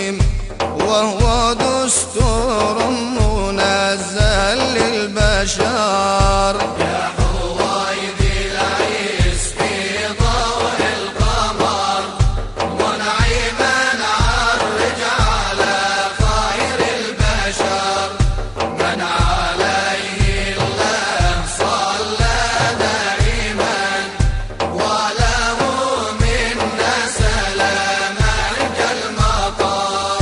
العظيم، وهو دستور منزل للبشر. يا حويدي العيس في ضوء القمر، منعما عرج على خير البشر، من عليه الله صلى دائما، وله منا سلاما كالمطر.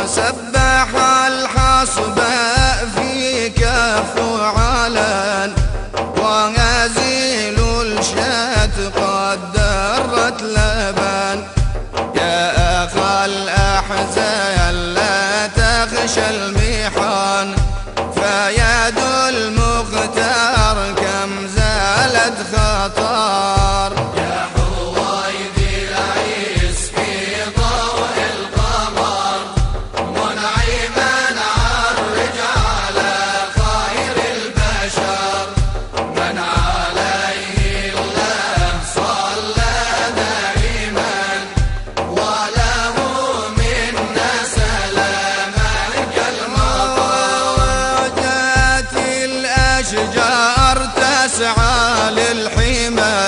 سبح الحصب في كف علن، وهزيل الشاة قد درت لبن. يا أخا الأحزان لا تخشى المحن، فيد المختار كم زالت خطر. يا حويدي العيس في ضوء القمر، منعما عرج على خير البشر، من عليه الله صلى دائما، وله منا سلاما كالمطر. وجات الأشجار تسعى للحمى،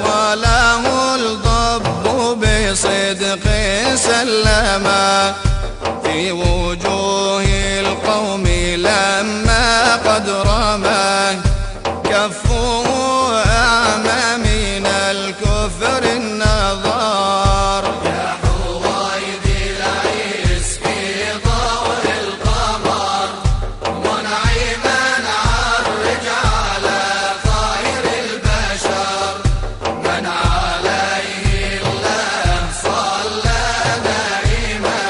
وله الضب بصدق سلما، في وجوه القوم لما قد رمى، كفه أعمى من الكفر النظر. يا حويدي العيس في ضوء القمر، منعما عرج على خير البشر، من عليه الله صلى دائما،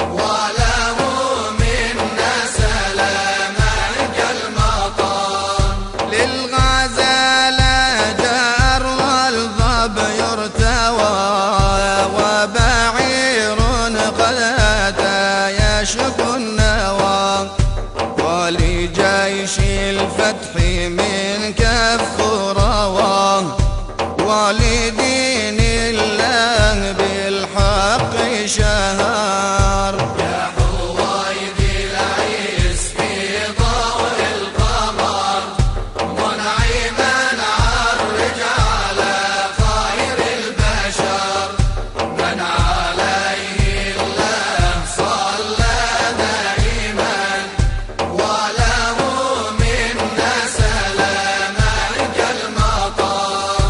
وله منا سلاما كالمطر. للغزالة جار والضب يرتوى، وبعير قد أتى يشكو النوى، ولجيش الفتح من كف روى، ولدين الله بالحق شهر. يا حويدي العيس في ضوء القمر، منعما عرج على خير البشر، من عليه الله صلى دائما، وله منا سلاما كالمطر.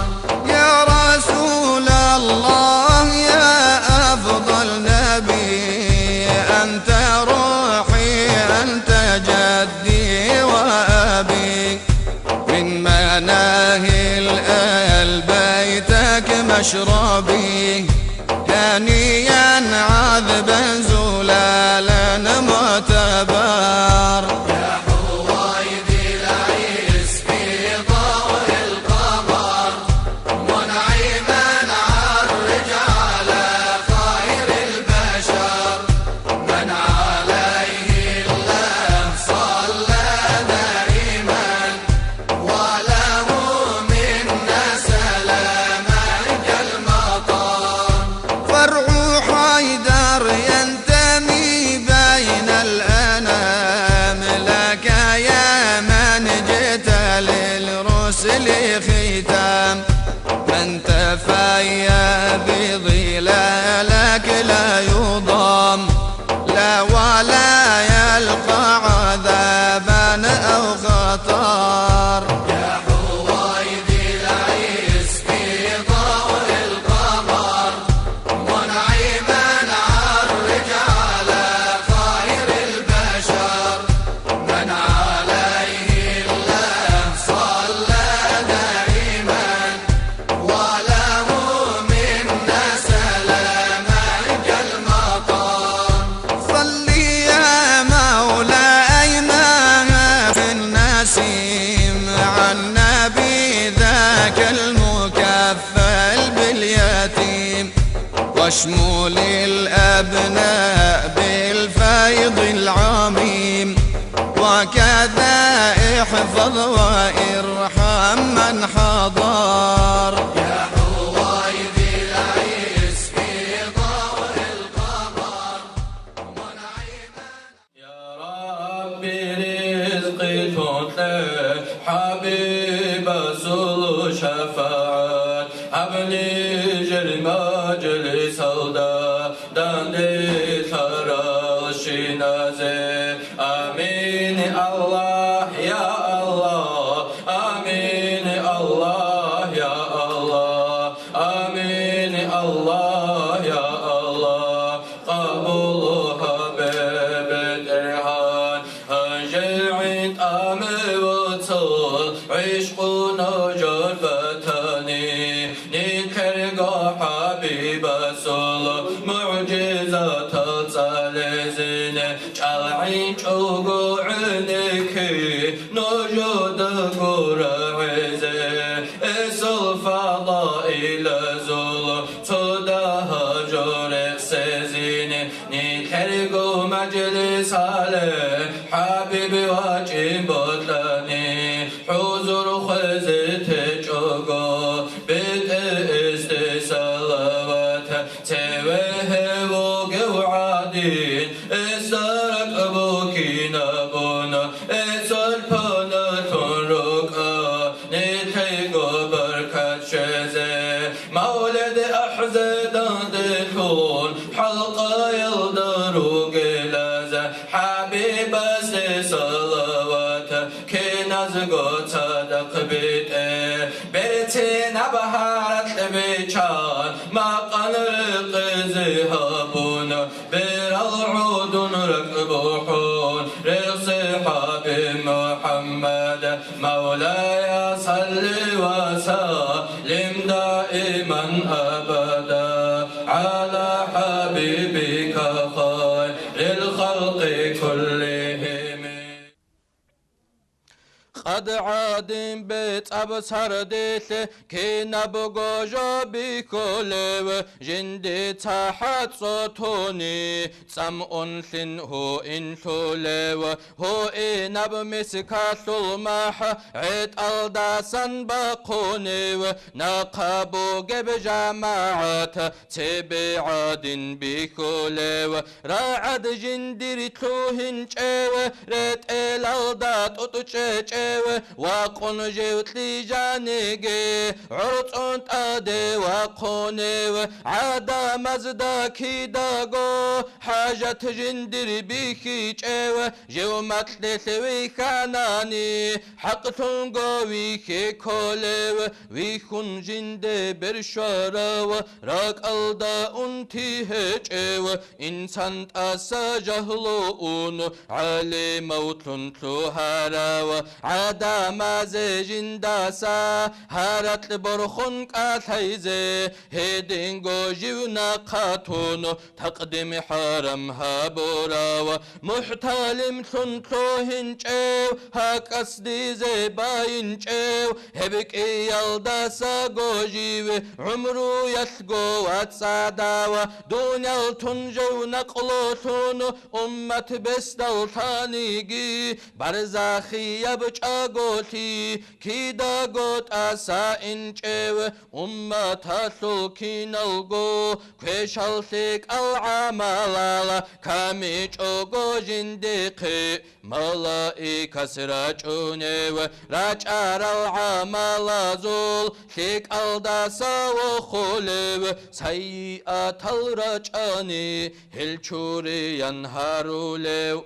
يا رسول الله يا أفضل نبي، أنت روحي أنت جدي وأبي، من مناهي الآل بيتك مشربي، هنيا عذبا زلالا معتبر. يا حويدي العيس في ضوء القمر، منعما عرج على خير البشر، من عليه الله صلى دائما، وله منا سلاما كالمطر. فرع حيدر ينتمي بين الأنام، لك يا من جئت للرسل ختام، من تفيا بظلالك لا يضام، لا ولا يلقى عذابا أو خطر. يا حويدي العيس في ضوء القمر، منعما عرج على خير البشر، من عليه الله صلى دائما، وله منا سلاما كالمطر. صل يا مولاي ما في النسيم، عن نبي ذاك المكفل باليتيم، واشمل الأبناء بالفيض العميم، وكذا احفظ وارحم من حضر. يا حويدي العيس في ضوء القمر، موتى حبيب سلو شفاعة حبني جرما جلس الدا داندي ثرى شنازي آمين الله يا الله آمين الله يا الله آمين الله يا الله قبولها ببدرهان هنجعت أمي وطول عشقنا جر فتاني نكرق حبيب سول معجزة تزالزين جالعين شوقو عنكي نجود قرعزي اسل فضائل زول تدها جرق سزين نكرق مجلس عليه حبيبي واجب بطلاني حضور خزت جوغو بيت استسلوات توه وقوعدين استرق بوكينا بونا اسل بناتون رقا نتيقو بركة شزي مولد أحزدان دكون حلقة يلدرو قلازة حبيب صلوات كناز قصدق بيتي نبهارت بيشان ما قنرق زهابون بير العود ركبوحون رصحاب محمد مولاي صل وسلم دائما أبدا على حبيبك خير الخلق كلهم قد عاد بيت أبصر ديث كي نبغو جوبي كولو جندي تحت صوتوني تم أنثن هو إنثولو هو إنب مسكاث الماح عيد ألداسن بقوني نقابو جب جماعات تبي عاد بيكولو راعد جندي تلوهن جيو ريت الألدات أتوشي وقن جوت لي جانيجي عرض أدي وقوني عدا مزداكي داغو حاجة جندري بيكي جو متلي ثوي خاناني حق تنغو ويكي كولي ويكون جندي برشارة راك ألدا انتي هجو إنسان تأسى جهلون علي موت تلوهارا عدا مازي جنداسا هارت برخون قاتيزي هيدينغو جيونا قاتون تقدم حرم هابورا محتالم تنتوهن جو هاك أسدي زيباين جو هبك يالداسا جوجيو عمرو يثقو واتسادا دنيا تنجو نقلوتون أمة بستلتانيجي برزاخي يبجاغوتي كيدا غوت أسا إنجو أمة تسلكي نلغو كوشالثيك العمالا كامي جوغو جندقي ملائكة سراجونيو راجار العمالا زول ثيك الداسا وخوليو سيئات الرجاني هلچوري ينهاروليو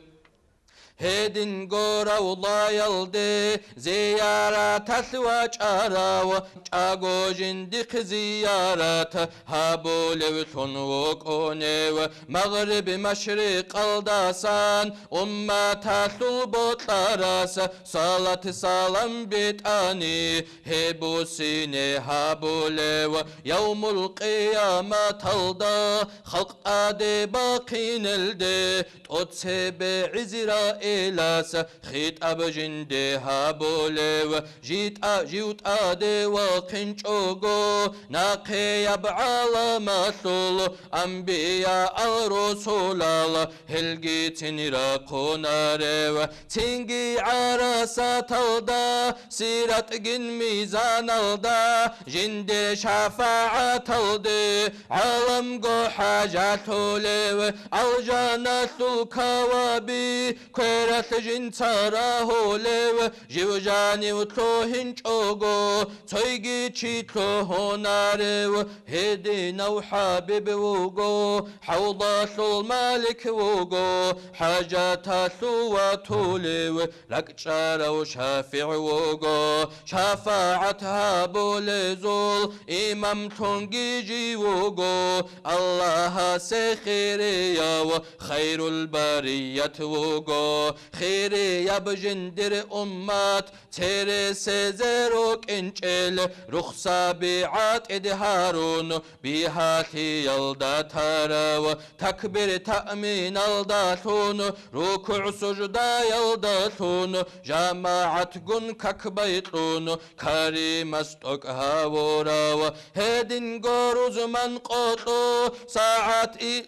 هيدن غورا والله يلدي زيارات الواج أراو جاغو جندق زيارات هابولو تنوكونيو مغرب مشرق الداسان أمة تلبوت لراس صلاة سلام بيتاني هبوسيني هابولو يوم القيامة تلدا خلق آدي باقين الدي تقدسي بعزراء إلاس خيط أبجندي هابولو جيوت آدي وقنشوغو ناقي يبعال مثل أنبياء الرسول الله هلقيتني راقو ناريو تنجي عراسة تلدا سيرت جن ميزان الدا جندي شفاعة تلدي عالم قو حاجة توليو الجنة الكوابي غيرت جنتارا هولو جوجاني وتوهن جوغو تويجي تشيتو هونارو هدينا وحبيب وغو حوضات الملك وغو حاجات وتولو لك شارع وشافع وغو شفاعتها بولزول إمام تنجي وغو الله سخيريا وخير البرية وغو خيريا بجندر أمات تيري سيزروك انجل رخصة بعات إدهارون بهاتي يلدا تارو تكبير تأمين الداتون ركوع سجدا يلداتون جماعة قن ككبيتون كريم استوك هاوراو هدين غروز من قطو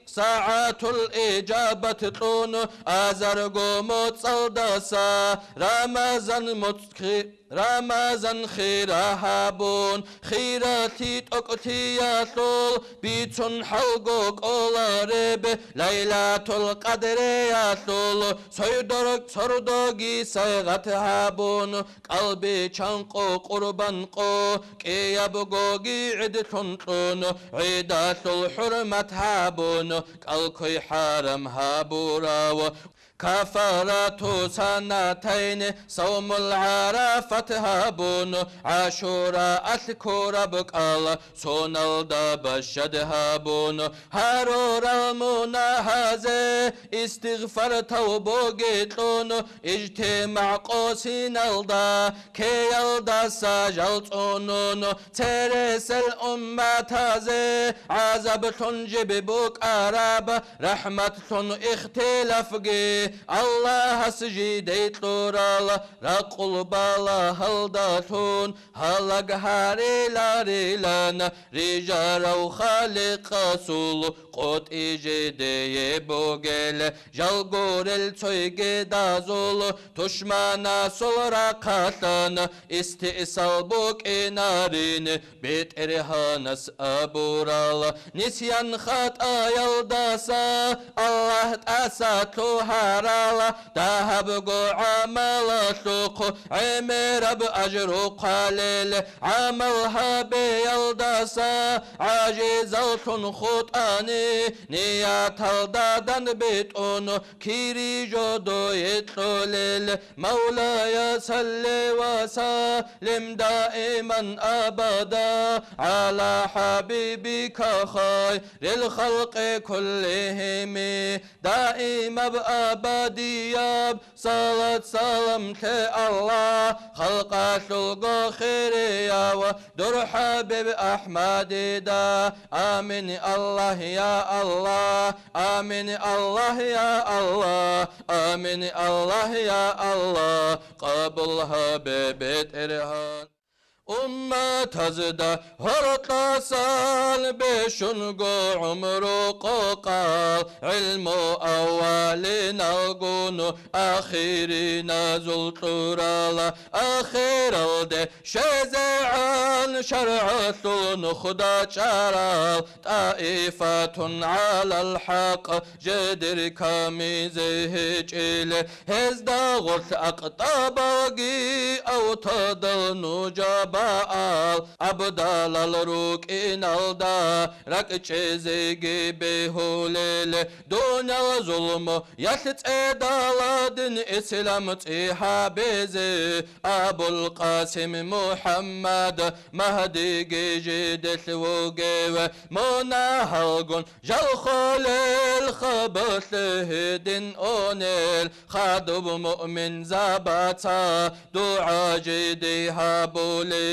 ساعات الإجابة تون أزرقو متصلدسا رمضان خيرها بون خيراتي تقتياتول بيتون حلقوك أولارب ليلة القدر ياتول سردوغي سيغتها بون قلبي چانقو قربانقو كيابغوغي عدتون عيدات الحرمة هابون قلقي حرم هابوراو كفارة سنتين صوم العرفة هابون عاشوراء أذكر بقال سونال دبشد هابون هارور المناهزة استغفار توبوغيتون اجتماع قوسين الدا كي الدا ساجلتونون ترس الأمة تازي عذاب تنجب بوك عرب رحمة اختلاف الله سجدت لورال رقل بالا هلداتون هلق هاري لاريلان رجال وخالق رسول قد إجدي بوغل جلغور التويق دازول تشمانا سورا قاتان استئصال بوك إنارين بيت إرهانس أبورال نسيان خطأ يلداسا الله تأسا توهارالا دهبغو عمل سوق عمر بأجر قليل عملها بيلداسا عاجزة خطاني نيات الدادن بيتون كيري جودو يتلوليل مولاي صل وسلم دائما أبدا على حبيبك خير الخلق كلهم دائما بأبدية صلاة سلام الله خلق شلق خيريا ودر حبيب أحمد دا آمين الله يا الله آمين الله يا الله آمين الله يا الله قبلها ببيت إرهان تزدا هرطا سال بشنقو عمرو قوقال علم أولين القون آخرين زلطورالا آخر الدي شزعان شرعة خدا شرال طائفة على الحق جدر كاميزه جيل هزدا غرث أقطاباقي أو تضل نجابا أبدال الروك إن الدا ركشزيجي بهوليل دون الظلم يتعدال دين إسلام تحابيزي أبو القاسم محمد مهدي جيد الوجيو مناهلقون جل خليل خبث هدين أونيل خادب مؤمن زباتا دعا جيدي هابوليل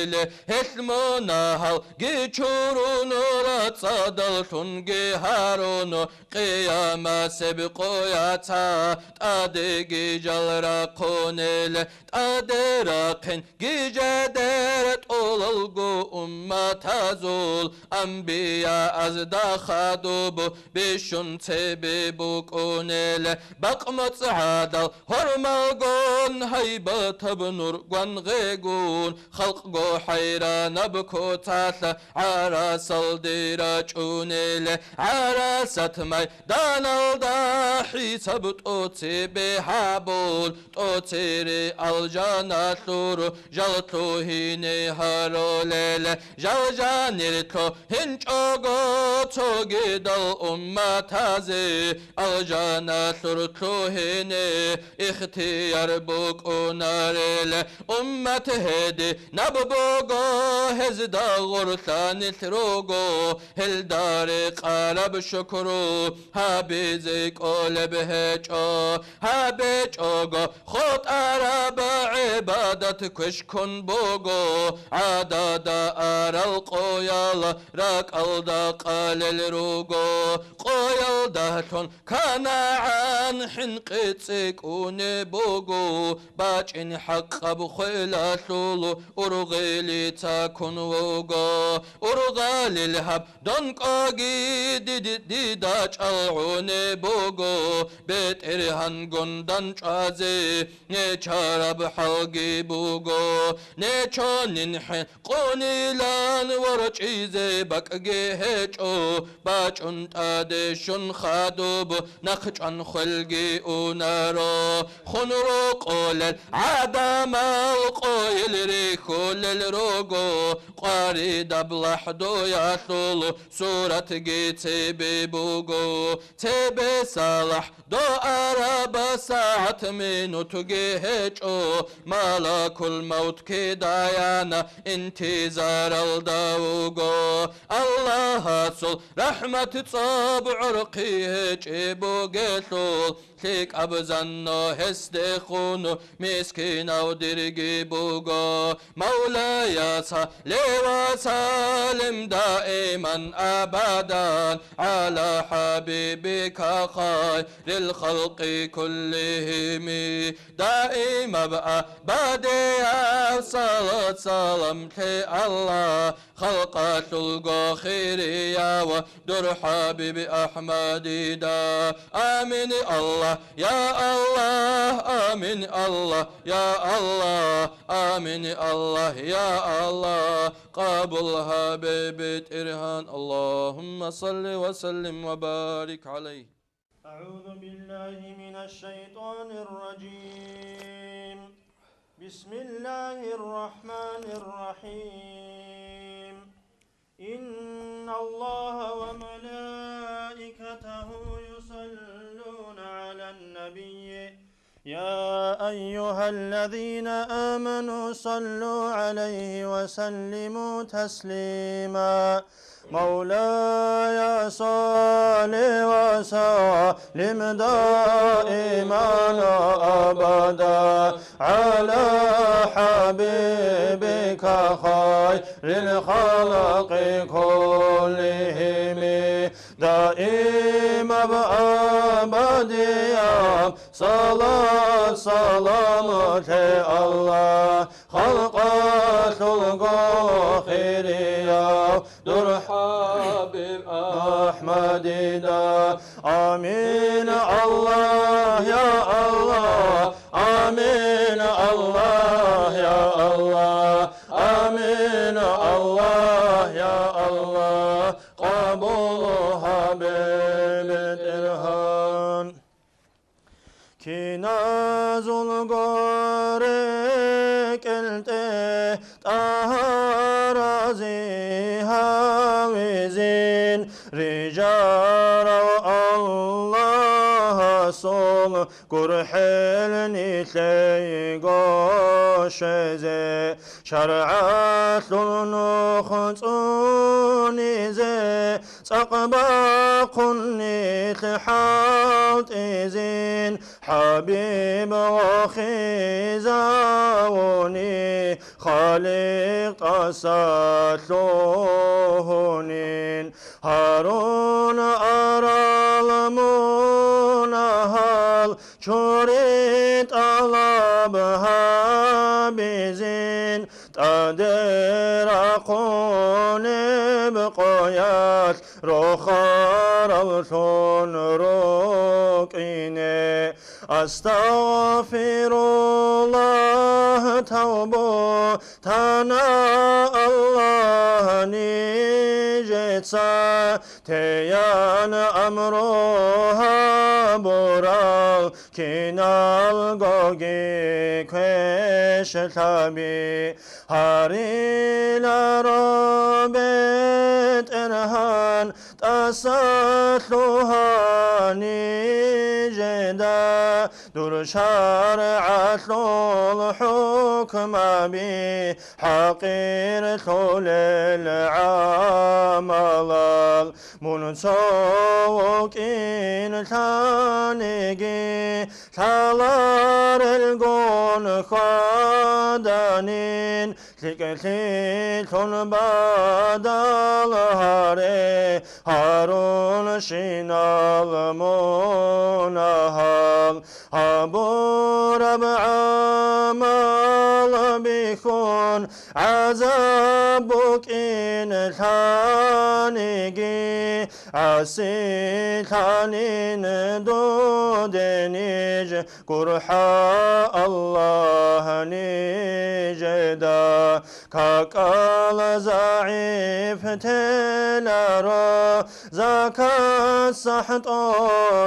اسمنا هل جيشورون رتصدل تنجي هارون قيام سبقوياتا تادي جل راقونيل تادي راقين جيجادرت أولغو تزول أنبياء أزدا خادوب بشن تببوكونيل بقمت عادل هرمالغون هيبة بنور غيغون خلق جو حيران بكوتاث عراس الديراجونيل عراست ماي دانال دا حساب توتي بحبول توتيري الجنة لورو جلتو هيني هاروليل جلجانيرتو هنجوغو توجد الأمة تازي الجنة لورتو هيني اختيار بوكو ناريل أمة هدي نببوغو هزدا غرثان تروغو هلدار قلب شكرو هابيزيك أول بهجو هابيجوغو خط عرب عبادة كشكن بوغو عدد أرى القويل راك الدا قلل روغو قويل دهتون كان عن حنقتك ونبوغو باجن حق بخيلة لولو أرغيلي تكون وغو أرغالي الهب دونك أجي ديداج العون بوغو بيت إرهان قندان شازي نيشارب حلقي بوغو نيشو ننحن قونيلان ورچيزي بكجي هجو باچون تادشون خادوب نخجان خلقي اونارو خنرو قولل عدم القويل ريخو للروغو قاري دبلحدو يطلو سورة جيتي ببوغو تبي صالح دو أرب ساعة منو تجيهجو ملك الموت كدايانا انتظار الدوغو الله صل رحمة صاب عرقيهج بوغيثول تيك أبزنو هستخونو مسكين أو درقي بوغو مولاي صلي وسلم دائما أبدا على حبيبك خير الخلق كلهم دائما بقى بديع صلاة سلامت الله خلقة الغخيرية ودر حبيب أحمد دا آمين الله يا الله آمين الله يا الله آمين الله يا الله قابل حبيب إرهان اللهم صل وسلم وبارك عليه. أعوذ بالله من الشيطان الرجيم. بسم الله الرحمن الرحيم. إن الله وملائكته يصلون على النبي يا أيها الذين آمنوا صلوا عليه وسلموا تسليما. مولاي صل وسلم دائما أبدا على حبيبك خير الخلق كلهم دائما أبديا صلاة سلامة الله خلقة الغخيرية در حبيب أحمد دا آمين الله يا الله آمين الله يا الله آمين الله يا الله قبول حبيب الإرهان كناز الغرق التي طهرزي هاوزين رجال الله صل قرحل نيثي غوشزي شرعت النخطوني زي سقباق نيث حالت إذين حبيب وخزاوني خالق أساتلونين هارون أرى المنهل شريط طلبها بزين تدرقون بقيات رخار الثون ركيني أستغفر الله توبتنا الله نيجي بيتسا تيان أمروها بورال كينال غوغي كويش تابي هاري لربت إرهان تأساتلوها نجدا دور شرعت الحكم بحقير طول العمل منسوكين ثانيجي ثالار الجون خادانين تكتيتون بدل هاري هارون شينال منهال أبو ربع عمل بيكون عذابك إن ثانيجي عسي ثانين دودنيج قرحا الله نجدا كاكال زعيف تلارو زكاة سحط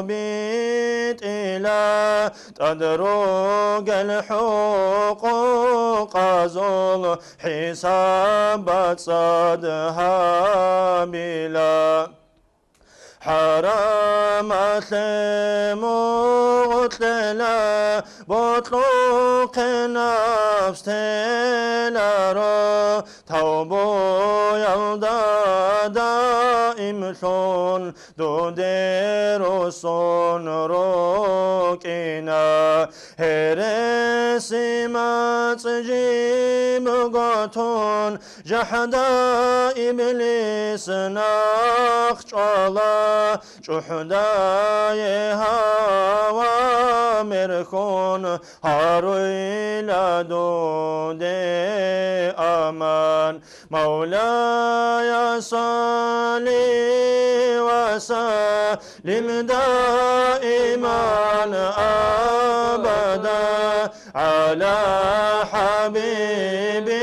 بيت إلى تدروج الحقوق زول حسابات صدها بلا حرامت مغتلا بطلق نفس تلارو توبو يلدا دائم ثون دودير صون روكينا هرسي ماتجيم غاتون جحدا إبليس نخشالا جحدا يهوى مركون هاروي لدود أمان مولاي صلي وسلم دائما أبدا على حبيبك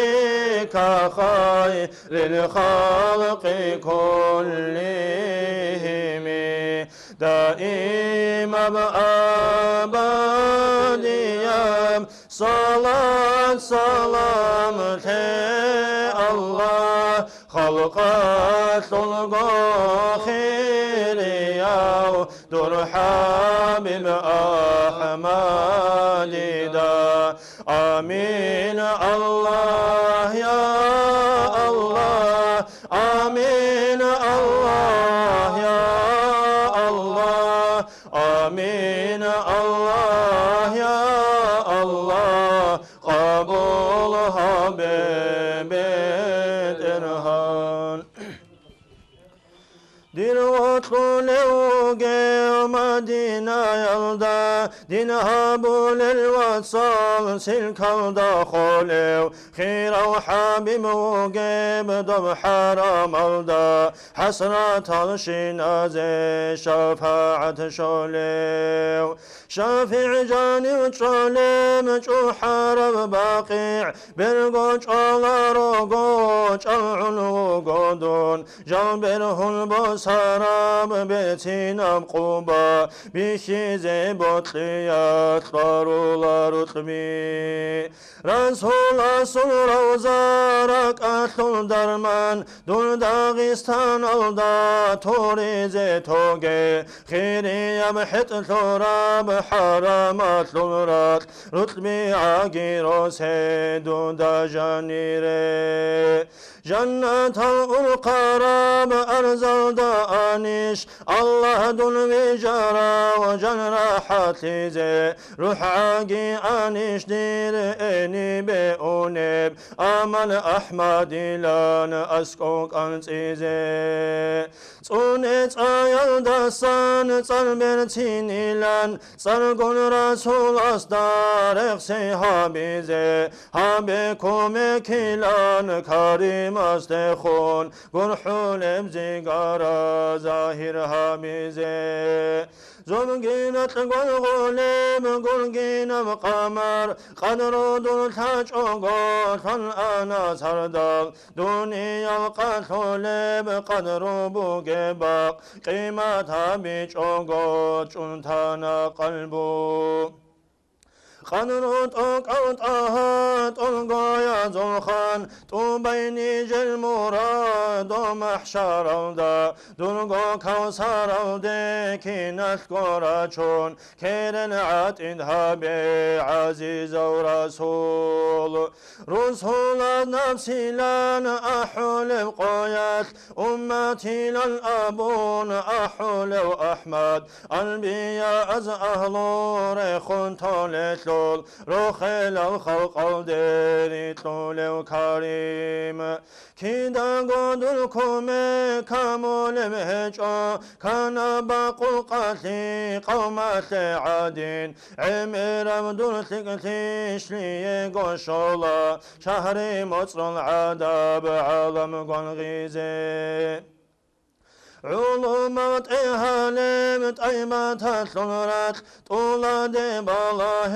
خير الخلق كلهم دائما أبديا صلاة سلام الله خلقات الغاخر يا درحا بالأحمد دا آمين الله يا الله آمين الله يا الله آمين الله يا الله قبولها ببترهان دين وطلوغي مدينة يلدا دين هابول الوصال سلك الدخول خير وحبيب وقيب دب حرام الدا حسرة الشنازي شفاعة شوليو شافع جاني وشوليم جو حرب باقيع برقوش على رقوش العنو قدون جنبره البصرام بيتنا بقوبة بشيزي بطليات طارولا رتبي رسول روزارك أثل درمان دون داغستان الدا توريزي توغي خيري يبحث ثراب حرامات لورات رتبي عاقيرو سيدو دا جانيري جنة القراب أرزل دانيش الله دون بجارة وجن راحتي زي روح عاقي أنيش دير إني بأونب أمل أحمد لان أسكوك أنتي زي صونت آيال دستان صربرتين إلان صرقون رسول أصدار اخسي حبيزي حبيكم كيلان كريم مستخون قرحول بزيقارا ظاهر هامزي زمجينة الغلغلب قرقينة بقمر قدر دول تاج أغوط فالأنا سردال دنيا القتلب قدر بوغباق قيمتها بيج أغوط شنتانا قلبو قنرت أقوت أهات ألقايا زلخان بيني جلمراد ومحشر الدا دلقو كوثر الدكينة قراتشون كيرن عتدها بعزيز ورسول رسول نفسي لن أحول القيات أمتي للأبون أحول أحمد أنبياء أز أهل رخون تولتلو روخل الخلق الديري طول الكريم كيدا قدركم كامل مهجا كان باقو القتل قومة عادين عمر بدل تكتيش لي قشولا شهر مصر العذاب عالم قنغيزي علومات إهالم طيبات الثلرات طولة بالله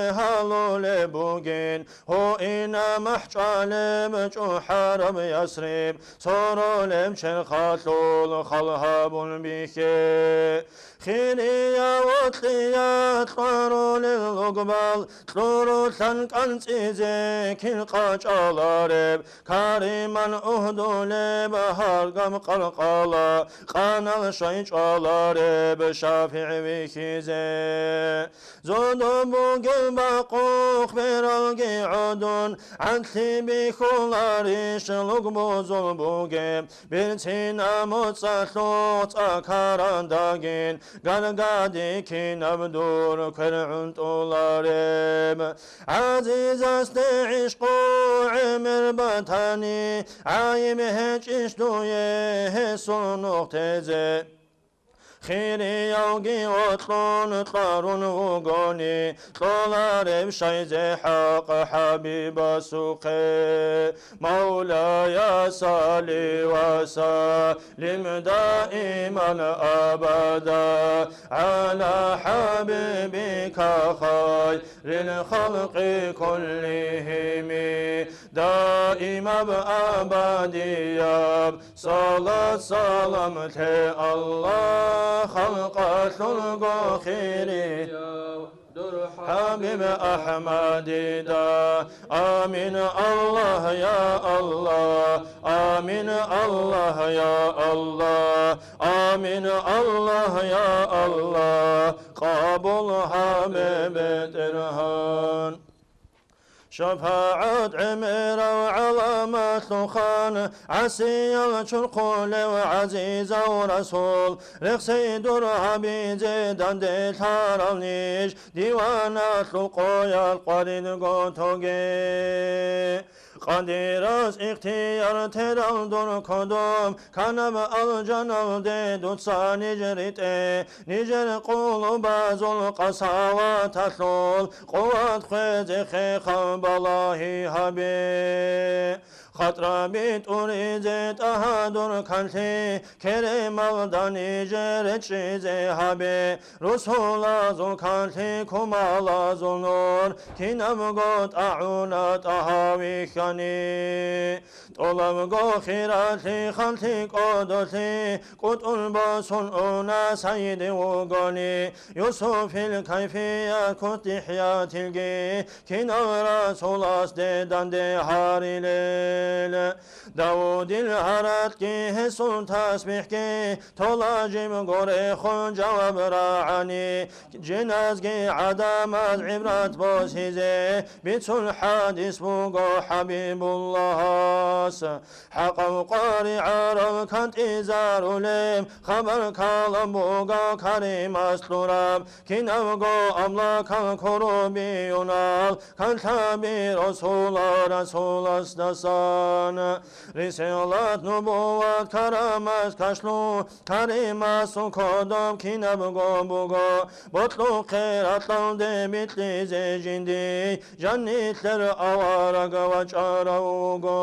هالو لبوغين هو إنا محجالم جوحرم يسرب صورو لمشن خاتلول خلهاب بيكي خيريا وطليا طارو للغبال طورو تنقن تيزي كنقاج الارب كاريمان أهدو لبهار قم قلقالا قانا الشيش الارب شافع بكيزي زودو بوغل باقوخ برالقي عدون عدلي بخولاريش لقبوز البوغي بلتينا متصلوت أكاران داقين قلقادي كين أبدور كرعن طولارب عزيز استعيش عمر بطاني عايم هجيش دويه سنوخ تزي خيري يوغي وطلون طارون وغوني طلارب شيزي حق حبيب سوقي مولاي صلي وسلم دائما أبدا على حبيبك خير الخلق كلهم دائما بأبدياب صلاة سلامة الله خلقة الغخيري حبيب أحمد دا آمين الله يا الله آمين الله يا الله آمين الله يا الله قابل حبيب ترهان شفاعة عمر وعلامة خان عسي الشرقول وعزيز ورسول رخصي درها بزيدان دي تارنيش ديوانا لقويا القرين قوتوغي قديرس اختيار ترال دور كدوم كانب الجنال دي دوتسا نجريت نجر قول بازول قصاوة تطول قوات خيزي خيخا بلاهي هبي خطر بيت أريزت أهدر كنتي كريم الداني جرت شيزي هبي رسول زو كنتي كمال زو نور كنم قد أعونت أهاوي خاني طلب قو خيراتي خلتي قدتي قد الباسون أنا سيدي وقاني يوسف الكيفية كنت حياتي الجي كنا رسول أسددان دي هاري ليل داود الهرات كي حسن تسبيح كي طلاجم قري خون جواب راعني جناز كي عدم عبرات بوسيزي بيت الحادث بوغو حبيب الله حق وقاري عرب كانت إزار ليم خبر كالم بوغو كريم أسلوراب كنوغو أملاك الكروبي ينال كانت برسول رسول استسان رسالات نبوات كرامات كشلو كريم سكودم كنوغو بوغو بطلو خيرات لولد بيتلي زي جندي جنيتلر أوارق وچاروغو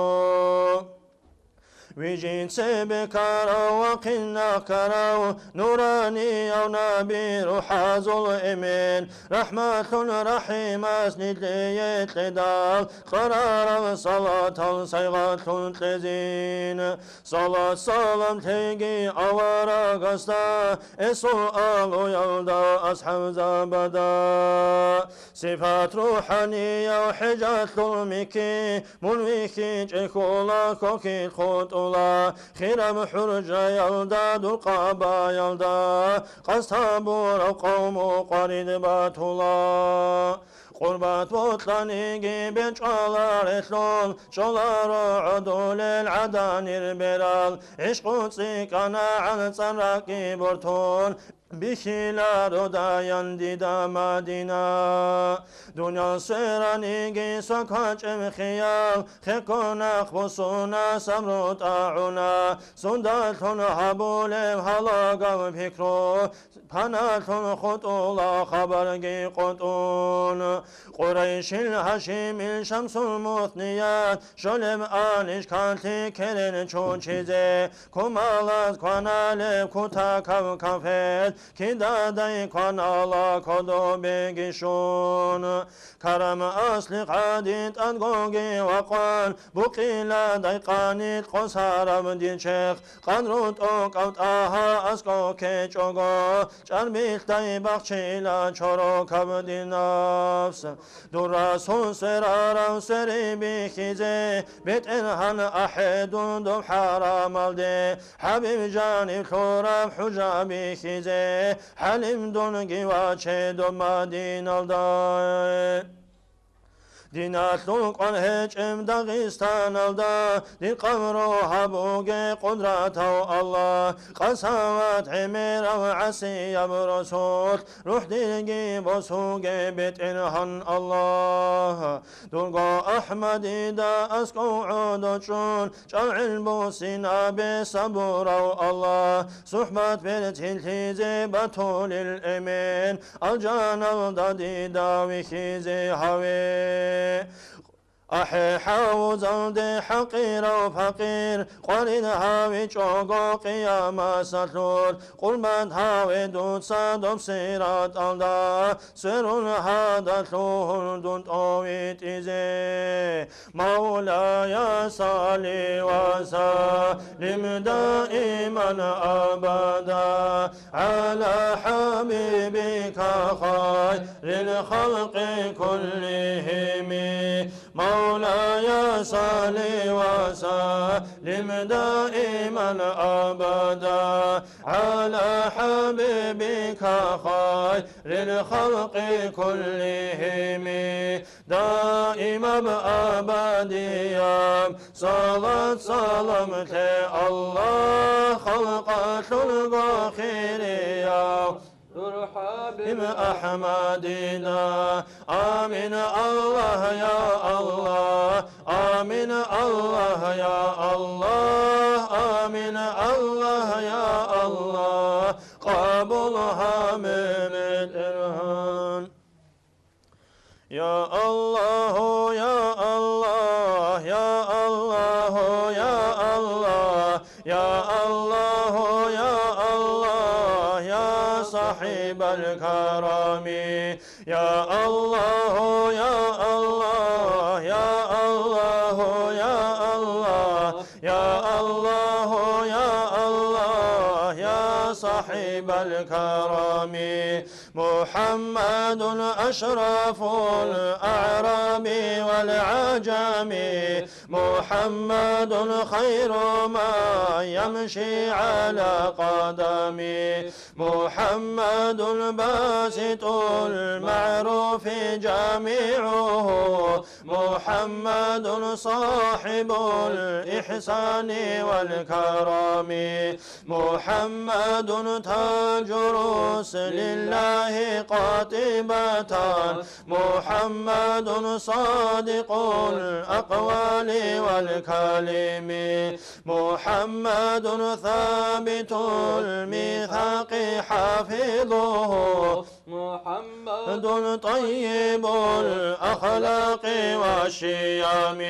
ويجين سبكارا وقنا كراو نوراني أو نبير حاز الإمين رحمة رحيمة سندليت لدال قرار صلاة صيغة تزين صلاة سلام تيجي أورا قستا السؤال يلدا أصحاب زبدا صفات روحانية وحجات المكي منويكي جيكولا كوكي خطولا خيرم حرجة يلدا دلقابا يلدا قصتابور قوم قريد باتولا قربات وطلانيجي بنشالار إثلون شالار عدول العدان البرال عشق سيكانا عن سراكي برتون بخلال دايان ديدا مدينة دنيا سيرانيجي سكاج خيال خيكونا خبصونا سمرو طاعونا سندالتون حبول هلاقا فكرو پنالتون خطولا خبرگی قطون قريش الهشيم الشمس المثنيات شلم آنش كالتي كرن چون چیزه کمالات کنال کتا کفت کی دادای کنالا کدو بگیشون کرم اصل قادیت انگوگی وقان بقیلا دایقانیت قصارم دیچخ قنروت او قوت آها اسکو که چوگو چرمیت دای بخچیلا چورو کبدی نفس دراسون سرارم سری بخیزه بیت انهان احدون دم حرام الده حبیب جانی خورم حجابی خیزه حلیم دونگی واچه دم مدین الده ديناتلوك عن هجم داغستان الدا دين قمرو حبوغ قدرته الله قسامات حمير وعسي برسول روح دينجي بسوغ بيت انهن الله دلقو احمد دا اسكو عودشون جمع البوسينا بصبر الله صحبة بالتلتيزي بطول الامين الجان الدادي داوي خيزي هاوي أحي حاوز عندي حقير وفقير قرين هاوي چوغو قيام سطور قربان هاوي دود صدب سيرات الدا سرون هادتلوهن دون طويت إزي مولاي صلي وسلم دائما أبدا على حبيبك خير الخلق كلهم مولاي صل وسلم دائما أبدا على حبيبك خير الخلق كلهم دائما أبديا صلاة سلامة الله خلقة الغخيرية حبيب أحمدنا آمين الله يا الله آمين الله يا الله آمين الله يا الله قبولها من الإرهان يا الله يا الله يا الله يا الله يا الله يا الله يا صاحب الكرم يا الله يا الله يا الله يا الله يا الله يا الله يا صاحب الكرم محمد أشرف الأعراب والعجم محمد خير ما يمشي على قدمه محمد باسط المعروف جميعه محمد صاحب الإحسان والكرم محمد تاج رسل الله قاطبة محمد صادق الأقوال والكلم محمد ثابت الميثاق حافظه محمد طيب الأخلاق والشيام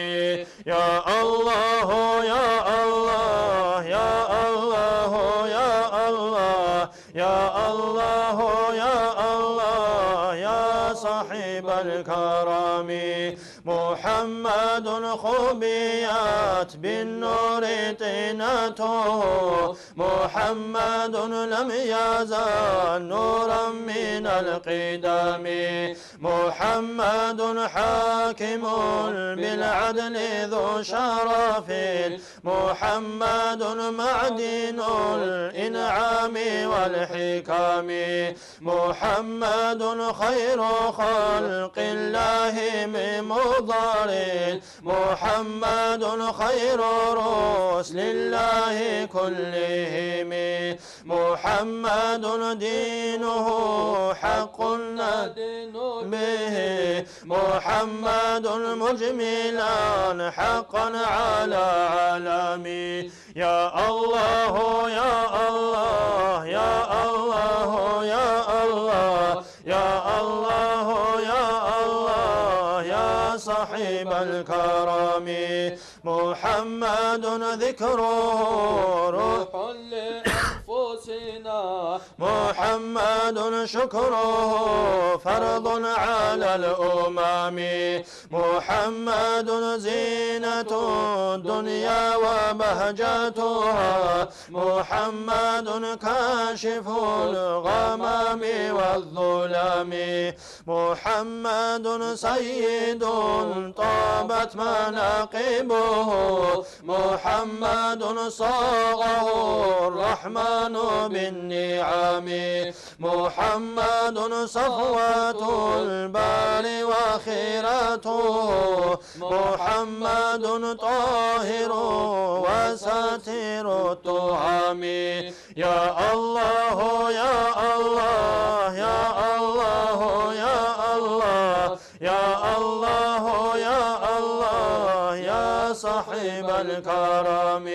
يا الله يا الله يا الله يا الله يا الله يا الله يا صاحب الكرم محمد خبيات بالنور طينته محمد لم يزال نورا من القدم محمد حاكم بالعدل ذو شرف محمد معدن الإنعام والحكم محمد خير خلق الله من مضر محمد خير رسل الله كلهم محمد دينه حق ندين به محمد مجملا حقا على عالمي يا الله يا الله يا الله يا الله يا الله يا الله يا صاحب الكرم محمد ذكره روح لأنفسنا محمد شكره فرض على الأمم محمد زينة الدنيا وبهجتها محمد كاشف الغمام والظلم محمد سيد طابت مناقبه محمد صاغه الرحمن بالنعم محمد صفوة البال وخيرته محمد طاهر وساتر الطعام يا الله يا الله يا الله يا الله يا الله يا الله يا صاحب الكرم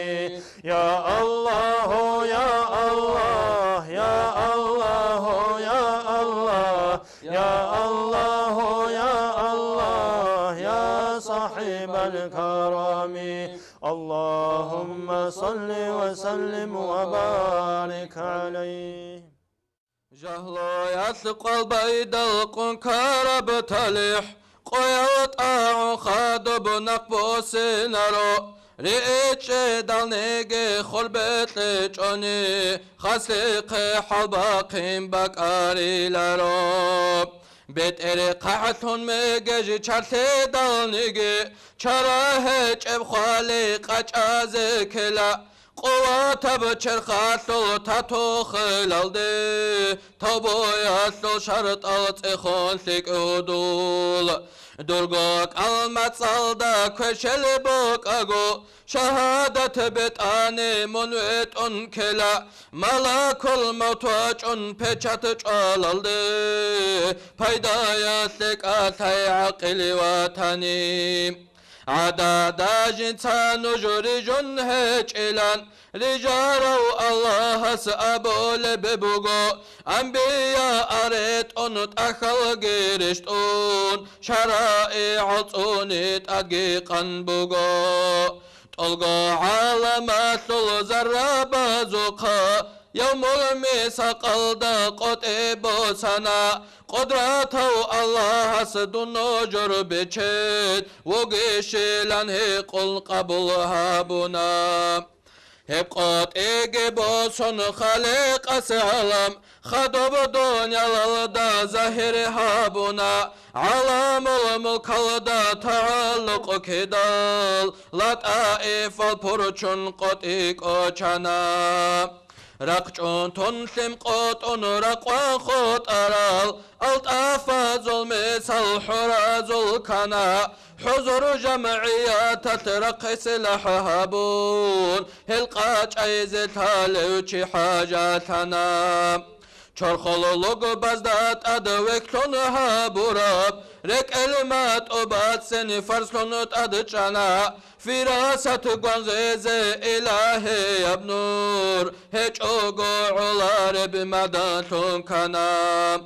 يا الله يا الله يا الله يا الله يا الله يا الله يا صاحب الكرم اللهم صل وسلم وبارك عليه جهل يثقل بيد القنكر بتلح قيوت خادب نقبو سينارو ريتش دالنيجي خلبت لجوني خسلق حلباقين بكاري لارو بيت اري قاعتون ميجي چارتي دالنيجي چراه چبخالي قاچازي كلا قوات بچرخاتو تاتو خلالدي تابوياتو شرط اخون ثيك ادول درگاك المتصالدا كشل بوك اغو شهادت بتاني منويت انكلا ملاك الموت وچون پچت چالالدي پايدايات لك آتاي عقلي واتاني عدد جنسان جوري جن هجلان رجارو الله سأبول ببوغو أنبياء أريت أنت أخل غيرشتون شرائع تونت أجيقا بوغو تلغو علامات الزرع بازوقا يوم الميثاق قطيب سنا قدرته الله سدن جرب چت وگشلن قل قبولها بنا هب قطيق بوسن خالق سلام خدب دنيا للدا ظاهرها بنا علام الملك لدا تعلق كدال لطائف البرچن قطيق چنا رقچون تنسم قطن رقوان خط أرال الطافة ظلم سالحراز الكنا حضور جمعيات ترقي سلاحها بون هلقاج عيز تالوشي حاجاتنا چرخلولوگ بزداد ادوک تنها براب رک علمات اوباد سنی فرض کنت ادچنا فراست گنزیز الهی ابنور هیچ اوگو علار بمداتون کنم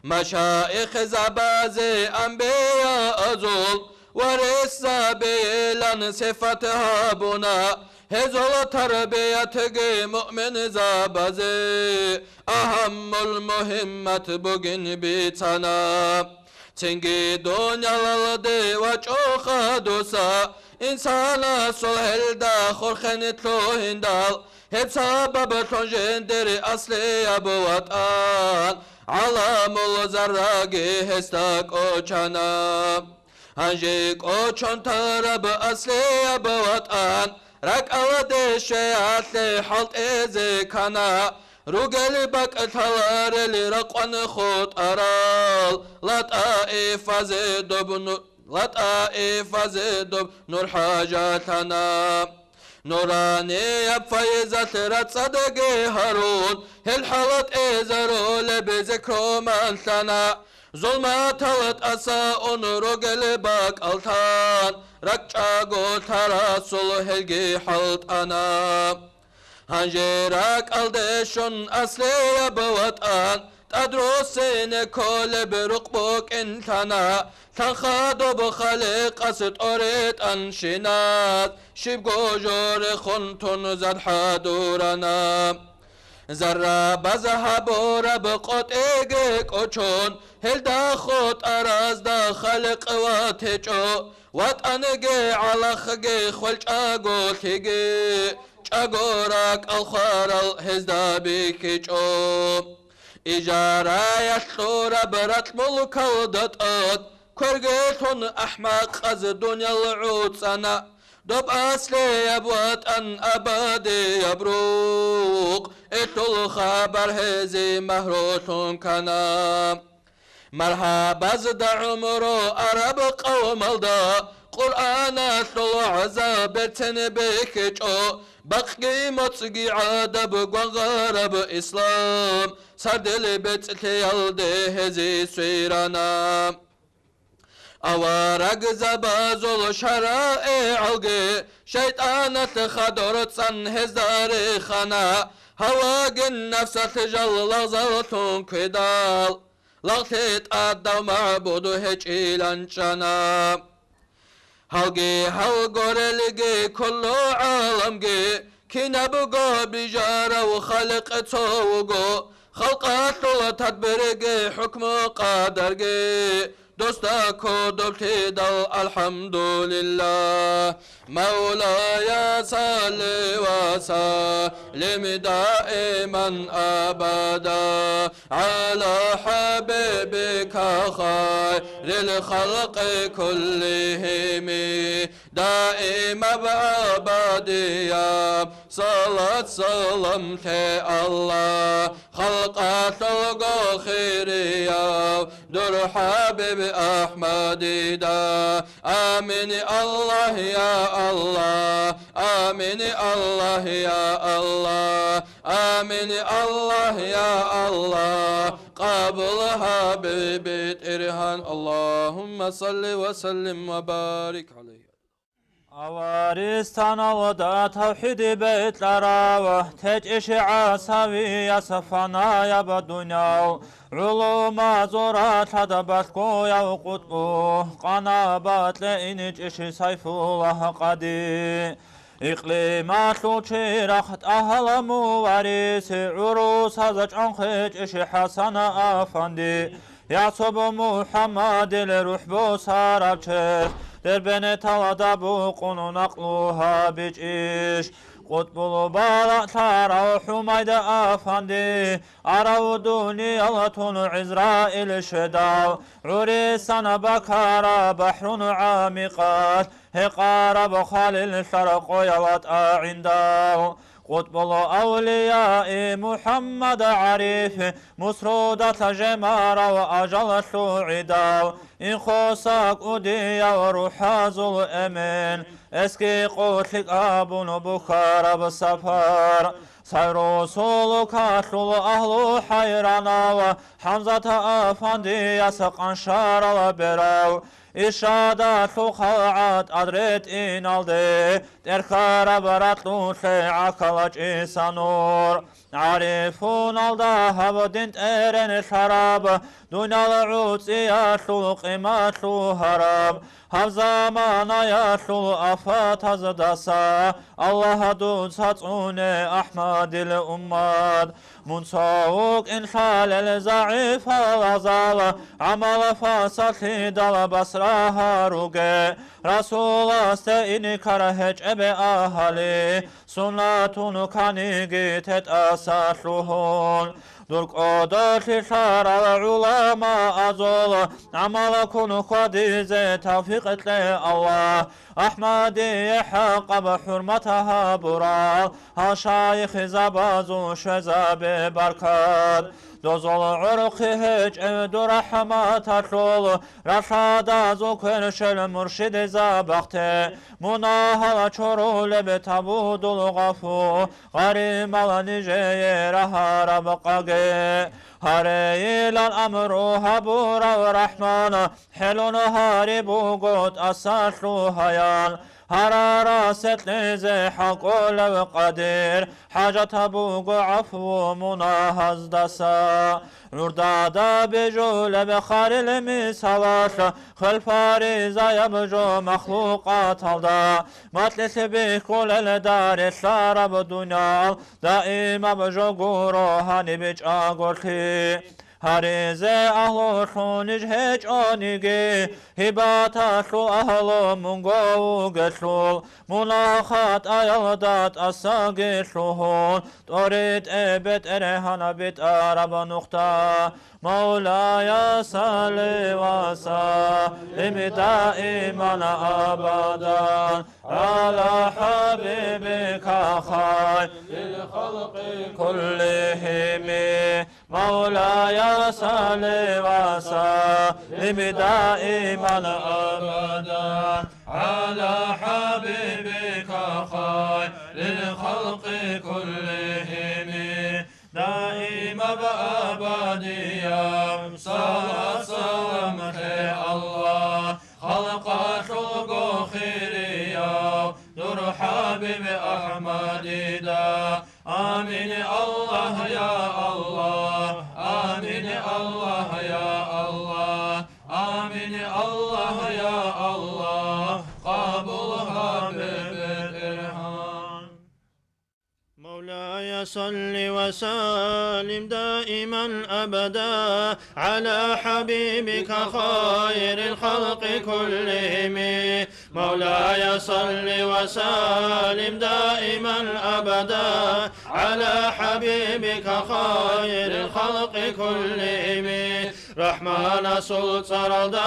مشايخ زبازي أنبياء أزول ورث بيلان صفتها بنا هزول تربية مؤمن زبازي أهم المهمة بغن بيتنا تنجي دنيا للدي وچوخا دوسا إنسانا سوهل دا خورخن تلوهن دال هب سبب تنجندر أصلي أبواتان علام الزراغي هستاك اوچانا هنجيك اوچون ترب أصلي أبواتان رك أودي شيات حلط إزي كانا روغل بك تلار لرقون خط أرال لطائف زدب نور حاجاتنا نوراني بفيزة رتصدق هارون هل حلت إزرول بذكر منتنا ظلمة تلت أساء روغل بك ألتان ركشاقو ترسل هلقي حلت أنا هنجيرك الدشون أصلي بوطان تدرسين كل برقبك انتنا تنخادو بخلق أسد أريد أنشنات شبقو جور خنتون زد حدورنا زرا بذهب رب قطيقك أچون هل دا خود أراز دا خلق واتجو واتأنجي على خجي خلج أقو تيجي چاگورک الخارل هزدا بیکیچو إجارة يشلور برات ملك ودطات كرقيتون أحمق از دنيا العود سنة دب أصلي يبوات أن أبادي يبروق إتل خبر هزي مهروتون كنا مرحبا زد عمرو عرب قوم الدا قرآن طلع زابرتن بكيچو بقي مطقي عادب وغرب إسلام سردل بتلي يلده هزي سويرانا أوارق زبازل شرائع الغي شيطانة خدرت سن هزاري خنا هواقن نفسة جل لغزلتون كدال لغتت أدو معبودو هج إلانشانا هلقي هلقورلقي كله عالمقي كنبقو بجارة وخلق توقو خلقاتو تدبرقي حكم قادرقي دوستاكو دبتي دل الحمد لله مولاي صل وسلم دائما أبدا على حبيبك خير الخلق كلهم دائما بأبديا صلاة سلامت الله خلقات الخيرية در حبيب أحمد دا آمين الله يا الله آمين الله يا الله آمين الله يا الله قبلها ببيت إرهان اللهم صل وسلم وبارك عليه أوارستان ودا توحيد بيت لراوة تجيش عصبي صفنا يا بدنيا علوم زورات هدبتكو يا قطبو قنابات لإنج إشي سيف الله قدي إقليمات لوشي رخت أهل مواريس عروس هذا جنخيج إشي حسن أفندي يعصب محمد لروح بو ساربچه در بین تلادبو قنو نقلوها بجيش قطب البالع تارا حميد أفندي أروا دنيا عزرائيل شداو عريسان بكارا بحر عامقات هقارب خالل شرق يلات عنداو قطب الأولياء محمد عريف مسرودة جمارة وأجل سعيدا إن خوصاك أديا وروحاز الأمين اسكي قوتلك أبو بخار بالسفر سير رسولك أشل أهل حيرانا وحمزة أفندي يسق أنشار البراو إشادة خاعات أدريت إن الدي ترخار براتلو عكلج إسانور عارفون الله ودنت إيرن الحراب دون العود ياسلو قيماتلو هراب هم زمان ياسلو أفات هزدسا الله دون ساتون أحمد الأماد منصوق إن حال الزعيف الغزال عمل فاسد دل بصرها رقي رسول استئن كرهج أبي أهلي سنة كانيجي تتأسسلهون درك أودات شار العلماء أزول عمل كن قديز توفيق الله أحمدي حق بحرمتها برال هشايخ زبازو شزاب بركات دوزل عرق هج دو رحمات الرول رشاد زوكر شل مرشد زبخته مناهل چرول بتبود الغفو غريم النجي رها ربقاقه هريل الأمر هبور الرحمن حلون هاربو قد أساسلو هيان هرارا ستلزي حق لو قدير حاجة بوغ عفو مناهز دسا نردادا بجول بخار المساواش خلفاريزا يبجو مخلوقات الدا ماتلس بكل الدار الشارب دنيا دائما بجو قروهاني بج آقورتي هريزه أهل خونج هج آنيجي هباتشلو أهل منغو قشلو ملاخات أيالدات أساقشلوهون توريد إبت إرهانا بيت أرب نقطة مولاي صل وسلم دائما أبدا على حبيبك خير الخلق كلهم مولاي صل وسلم دائما أبدا على حبيبك خير الخلق كلهم دائما بأبديا صلاة سلامة الله خلق شلق خيريا در حبيب أحمد دا آمين الله يا الله آمين الله يا الله آمين الله يا الله قبولها بالإرهام مولاي صل وسلم دائما أبدا على حبيبك خير الخلق كلهم مولاي صل وسلم دائما أبدا على حبيبك خير الخلق كلهم رحمن سلطر دا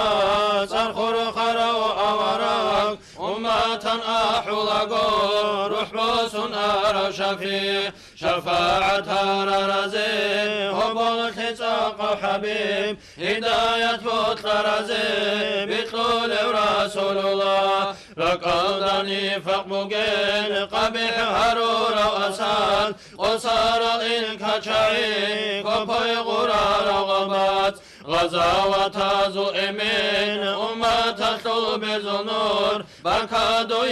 سرخر خرو أوراق أمة أحلقو رحبوس أرى شفيع شفاعة رزي هبول تساق حبيب هداية بطل رزي بطلول رسول الله لقلدني فقبقين قبح هرور وأسال قصار الإنكاشعي قبي غرار غبات غزاوة زؤمين أمة طلب زنور بركادو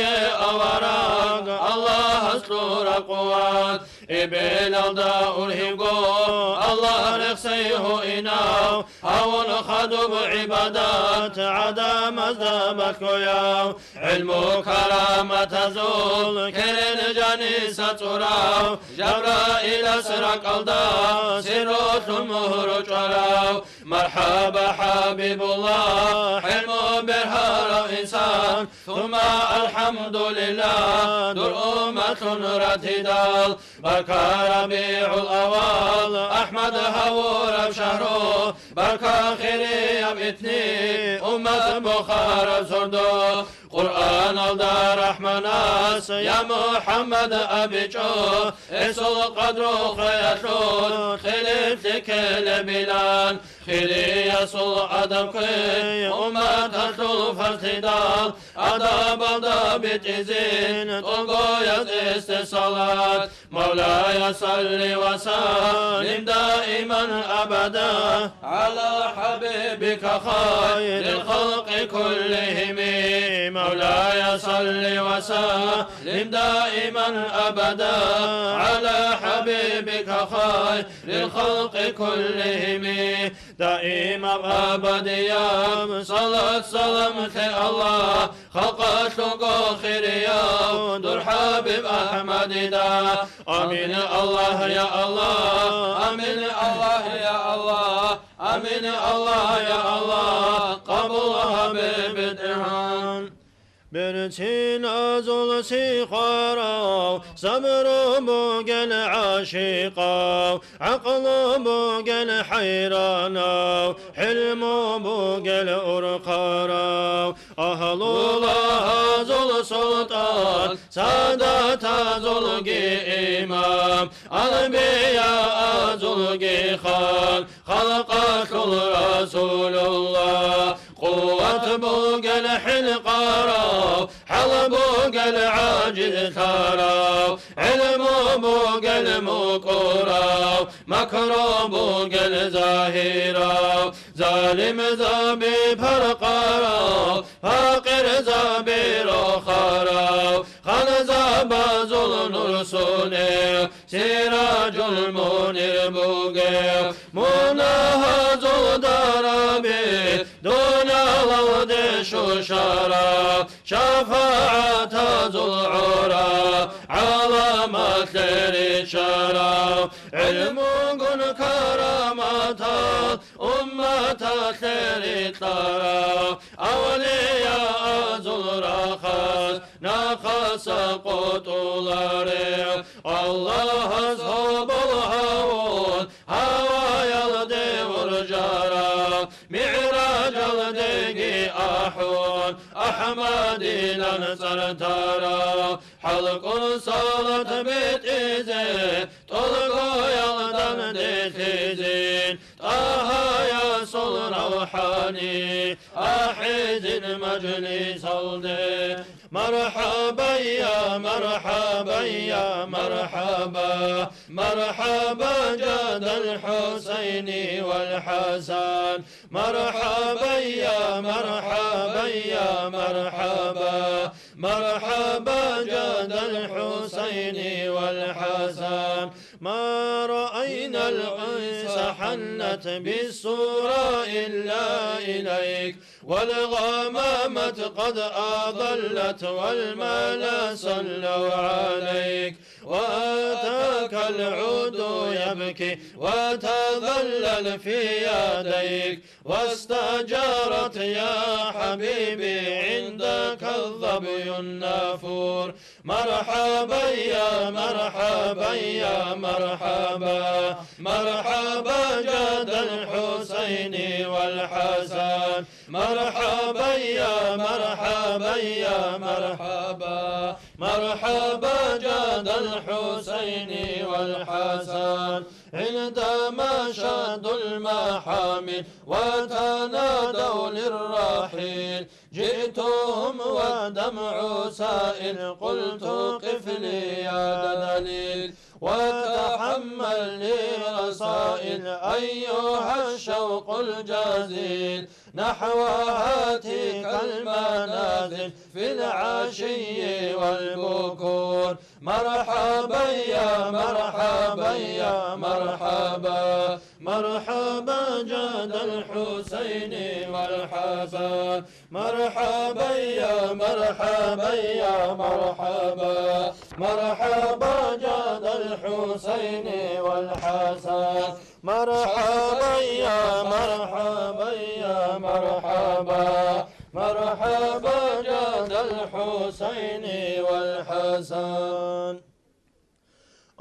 أوراق الله أسلور قوات إبل الداء الهيقو الله رخصيه إناو هون خدب عبادات عدم أزدبت كياو علم كرامة زول كرن جانيسة تراو جبرائيل سرق الدا سيروت المهر جراو مرحبا حبيب الله حلم برهار إنسان ثم الحمد لله در أمة رتدال بركة ربيع الأول أحمد هور بشهره بركة خيري بإثني أمة بخار زردو قرآن الدار رحمناس يا محمد أبيجو إسل قدر خياتون خليف لكل بلان خلي يسل عدم كي أمة تطل فارتدال أدب الضابط إزين تلقو استصالات مولاي صل وسلم دائما أبدا على حبيبك خير للخلق كلهم مولاي صل وسلم دائما أبدا على حبيبك خير الخلق كلهم دائما أبديا صلاة سلامة الله خلقت آخر يا در حبيب أحمد دا آمين الله يا الله آمين الله يا الله آمين الله يا الله قبولها ببدعان برتين أزول سيخارا صبر بوغل عاشقا عقل بوغل حيرانا حلم بوغل أرقارا أهل الله زول سلطان سادات زول إمام أنبياء زول خان خلق كل رسول الله قوة بوغل حلقارا حل بوغل عاجز ثارا علم بوغل مكورا مكر بوغل زاهرا ظالم زابي فرقارا فاقر زابي رخارا خان زابا زل نرسوني سراج المنير بوغل مناها زل داربي دون الأرض شوشرا شفاعة ذو العرى علامات الرشارة علم كرامات أمة خير ترى أولياء ذو الرخاص نخص قطولاري الله أصحاب الهون هوا يلدي ورجارا معراج الدقي أحون أحمد لنصر ترى حلق صلاة بيت إزين طلقوا يلدن ديتزين طه يا صل روحاني أحيز المجلس الدين مرحبا يا مرحبا يا مرحبا مرحبا جاد الحسين والحسن مرحبا يا مرحبا يا مرحبا مرحبا جاد الحسين والحسن ما رأينا الأنس حنت بالصورة إلا إليك والغمامة قد أضلت والملا صلوا عليك وأتاك العود يبكي وتذلل في يديك واستجارت يا حبيبي عندك الظبي النافور مرحبا يا مرحبا يا مرحبا مرحبا جاد الحسين والحسن مرحبا يا مرحبا يا مرحبا مرحبا جاد الحسين والحسن عندما شادوا المحامل وتنادوا للرحيل جئتهم ودمع سائل قلت قف لي يا دليل وتحمل لي رسائل أيها الشوق الجزيل نحو هاتيك المنازل في العشي والبكور مرحبا يا مرحبا يا مرحبا مرحبا جاد الحسين والحسن مرحبا يا مرحبا يا مرحبا مرحبا جاد الحسين والحسن مرحبا يا مرحبا يا مرحبا مرحبا جاد الحسين والحسن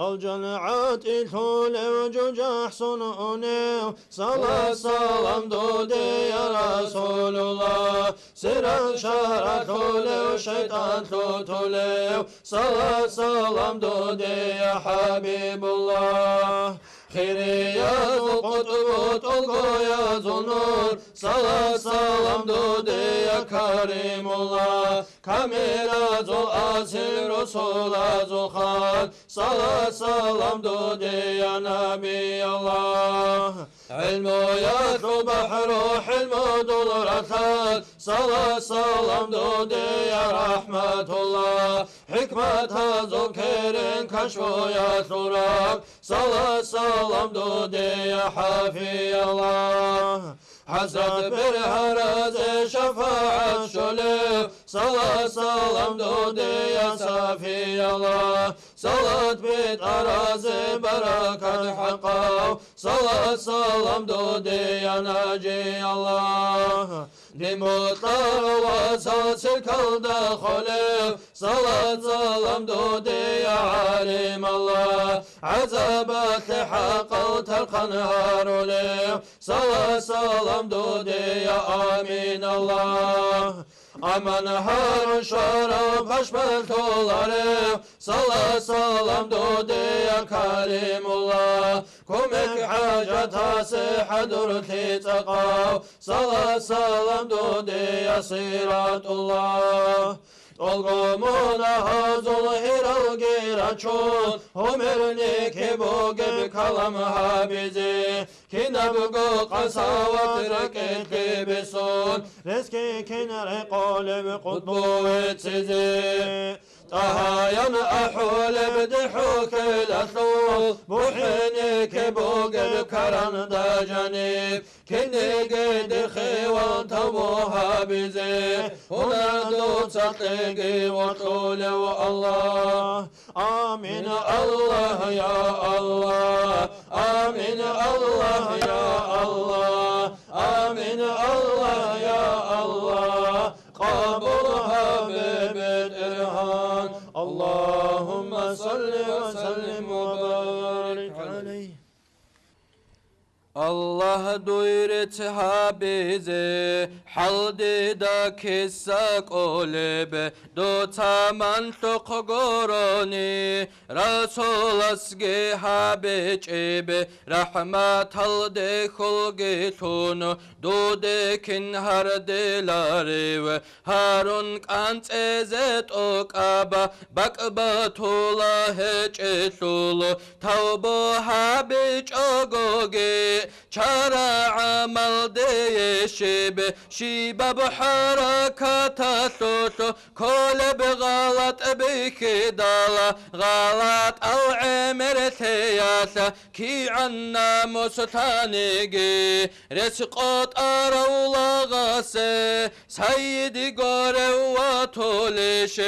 الجنعات الحول وجوجح صنعوني صلاة سلام دودي يا رسول الله سرا شهر حول وشيطان تلو صلاة سلام دودي يا حبيب الله خيري يا ذو قطب طلقوا يا ذو النور صلاة سلام دودي يا يا كريم الله كامل ذو الأصل رسول ذو الخال صلاة سلام دودي يا نبي الله علم يثلو بحر حلم دول رثات صلاة سلام دودي يا رحمة الله حكمة ذكر كشف يثلو رب صلاة سلام دودي يا حفي الله حسرت بالهرز شفاعة شلف صلاة سلام دودي يا صافي الله صلاة بيت أرازي بركة حقه صلاة سلام دودي يا ناجي الله دمطر واساس الكل خلف صلاة سلام دودي يا عالم الله عذابت حق تلقى نهار لف صلاة سلام دودي يا آمين الله أمن هار شرف أشبه طولارف صلاة سلام دودي يا كريم الله كمك حاجة صحة درتي تقاو صلاة سلام دودي يا صراط الله Olgomuna hazul hiral giraçun Homerni ki bu gibi kalam habizi Kinabugu qasavat raketli besun Reski kinare qalib kutbu etsizi طهاين أحول بدحوك الأثول بوحينك بوقب كرن دا جنيب كني قيد الخيوان تبوها بزي ونردو تطلقي وطول الله آمين الله يا الله آمين الله يا الله آمين الله يا الله قبلها ببدءها اللهم صل وسلم وبارك عليه Allah duyretha bizi haldi da kissak olebe do taman tok goroni Rasul asge habechebe rahmat halde khulgetun do dekin har delare harun kant ezet okaba bakba tola hechetul tawbo habech ogoge چرا عمل دیشب شیب بحرکات تو کل بغلط بکدال غلط العمر ثیات کی عنا مستانگی رزقات ارولا غاسه سیدی گاره و طولش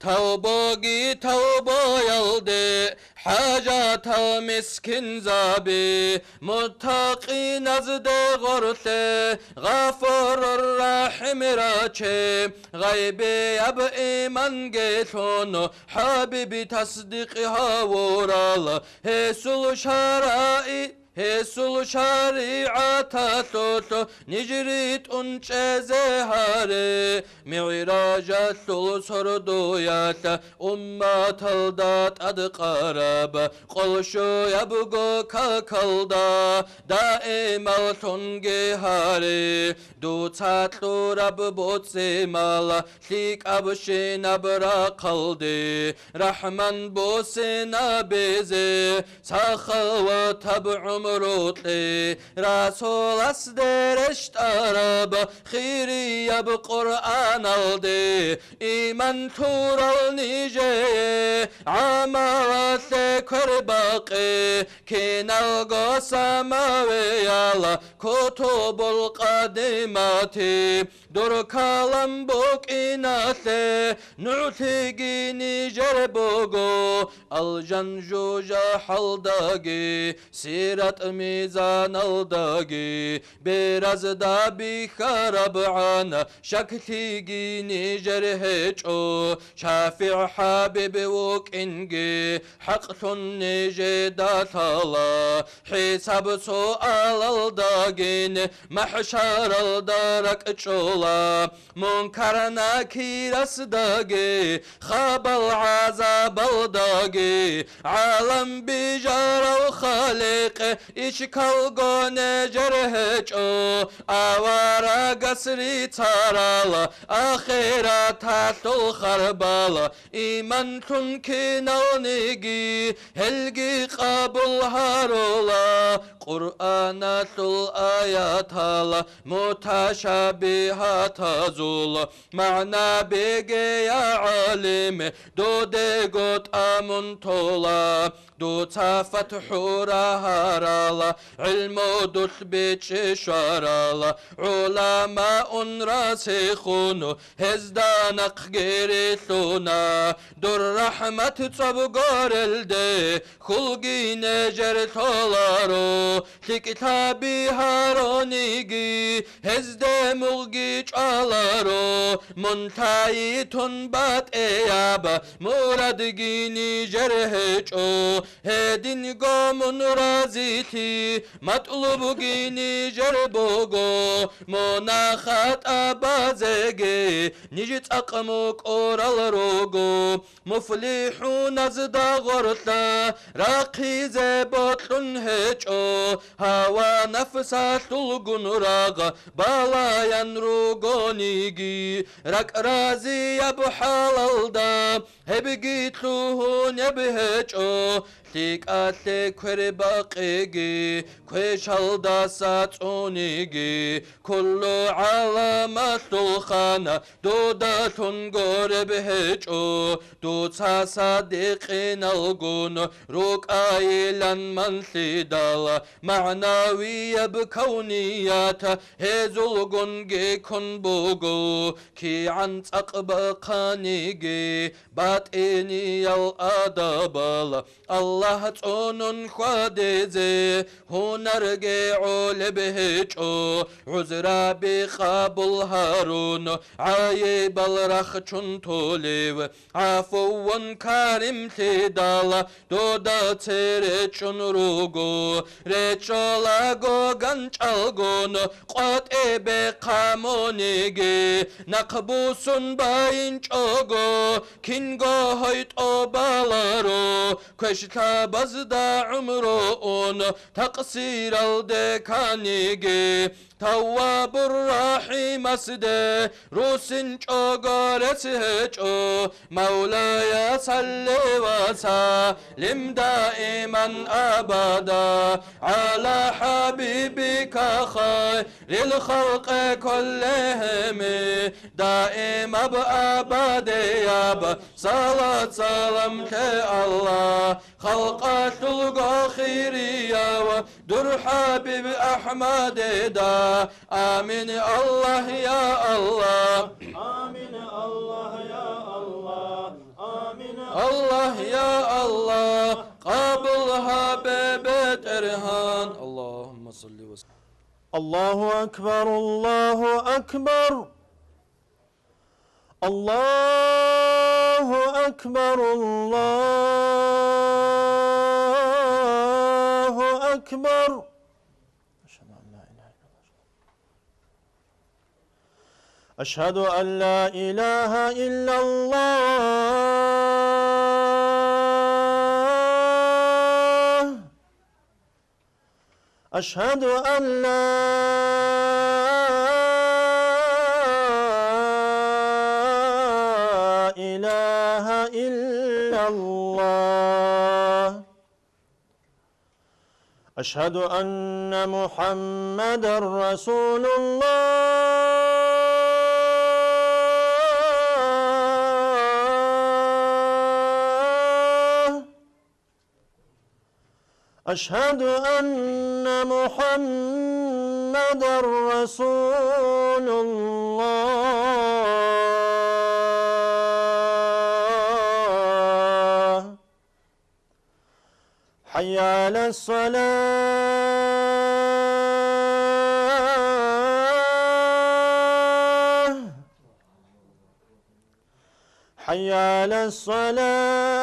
توبوغي توبو يلدي حاجات المسكين زابي متقي نزد غرتي غفور الرحيم راچي غيبي اب ايمان جيتون حبيبي تصديقها ورال هسول شرائي Hesul şariata toto nicrit unçe zehare Mi'rajatul sorduyata ummat aldat adı qaraba Qolşu yabgo kakalda daim altun gehare Du tatlu rab botse mala lik abşin abra kaldı Rahman bosena beze sakhawa tab'um مرطي رسول أصدرشت أرب خيري بقرآن الدي إيمان تورا النجي عمارات كرباقي كين القسم ويالا كتب القديمات دور كلام بوك إناتي نعتقي نجر بوغو الجنجوجة حلداقي سيرة ميزان الداقي biraz da bir karabana şaktigi nicerheço şafi' habibi vukingi haktun nicedatala hisab sual aldagi داگین محشر دارک چولا منکر نکیرس داگی خاب العذاب داگی عالم بیجار و خالق اشکال گونه جره چو آوارا قصری تارالا آخرات هاتل خربالا ایمان کن که نونگی هلگی قبول هارولا قرآنات الآيات هالا متشابهات هزولا معنا بيجي يا عالم دو ديقوت آمن طولا دو تافت حورا هارالا علم دوت بيتش شارالا علماء راسخون هزدانق غيرثونا در رحمت صبغار الده خلقي نجر طولارو كتابي هارونيجي هزده ملغي چالارو منتهي تنبات ايابا موردگيني جرهچو هدين قومن رازيتي مطلوبگيني جربوغو مناخات ابازگي نجت اقموك اورال روغو مفلحون از داغرتا راقي زبطلن هچو هوا نفسات الگنراغ بالاyan روغونيگي رك رازي يبحالالدا هبگيتلوهون يبهچو تيك آتي كوري باقيگي كوشالدا ساتونيگي كلو علامات الخانة دودا تنغور بهچو دو تا صادقين الگون روك آيلان منثي دالا معنوية بكونيات هزو الگونگي كن بوغو كي عن تقبقانيگي باطيني الادبال الله تونن خادزي هنرجي عول بهچو عذرا بقابل هارون عايب الرخچن توليو عفو كريم تدالا دودا ترچن روغو رچولاغو غنچالغون قط بقامونيگي نقبوسن باينچوغو كينغو هيت اوبالارو كشتابزدا عمرون تقصير الدكانيجي تواب الرحيم اسده روسن چوغارت هچو مولاي صل وسلم دائما ابدا على حبيبك خير الخلق كلهم دائما بابد ياب صلاة سلام الله خلقات الغاخيرية ودر حبيب أحمد دا آمين الله يا الله آمين الله يا الله آمين الله يا الله قابلها ببترهان اللهم صل وسلم الله أكبر الله أكبر الله أكبر الله أكبر أشهد أن لا إله إلا الله أشهد أن لا إله إلا الله أشهد أن محمدًا رسول الله أشهد أن محمدًا رسول الله حي على الصلاة حي على الصلاة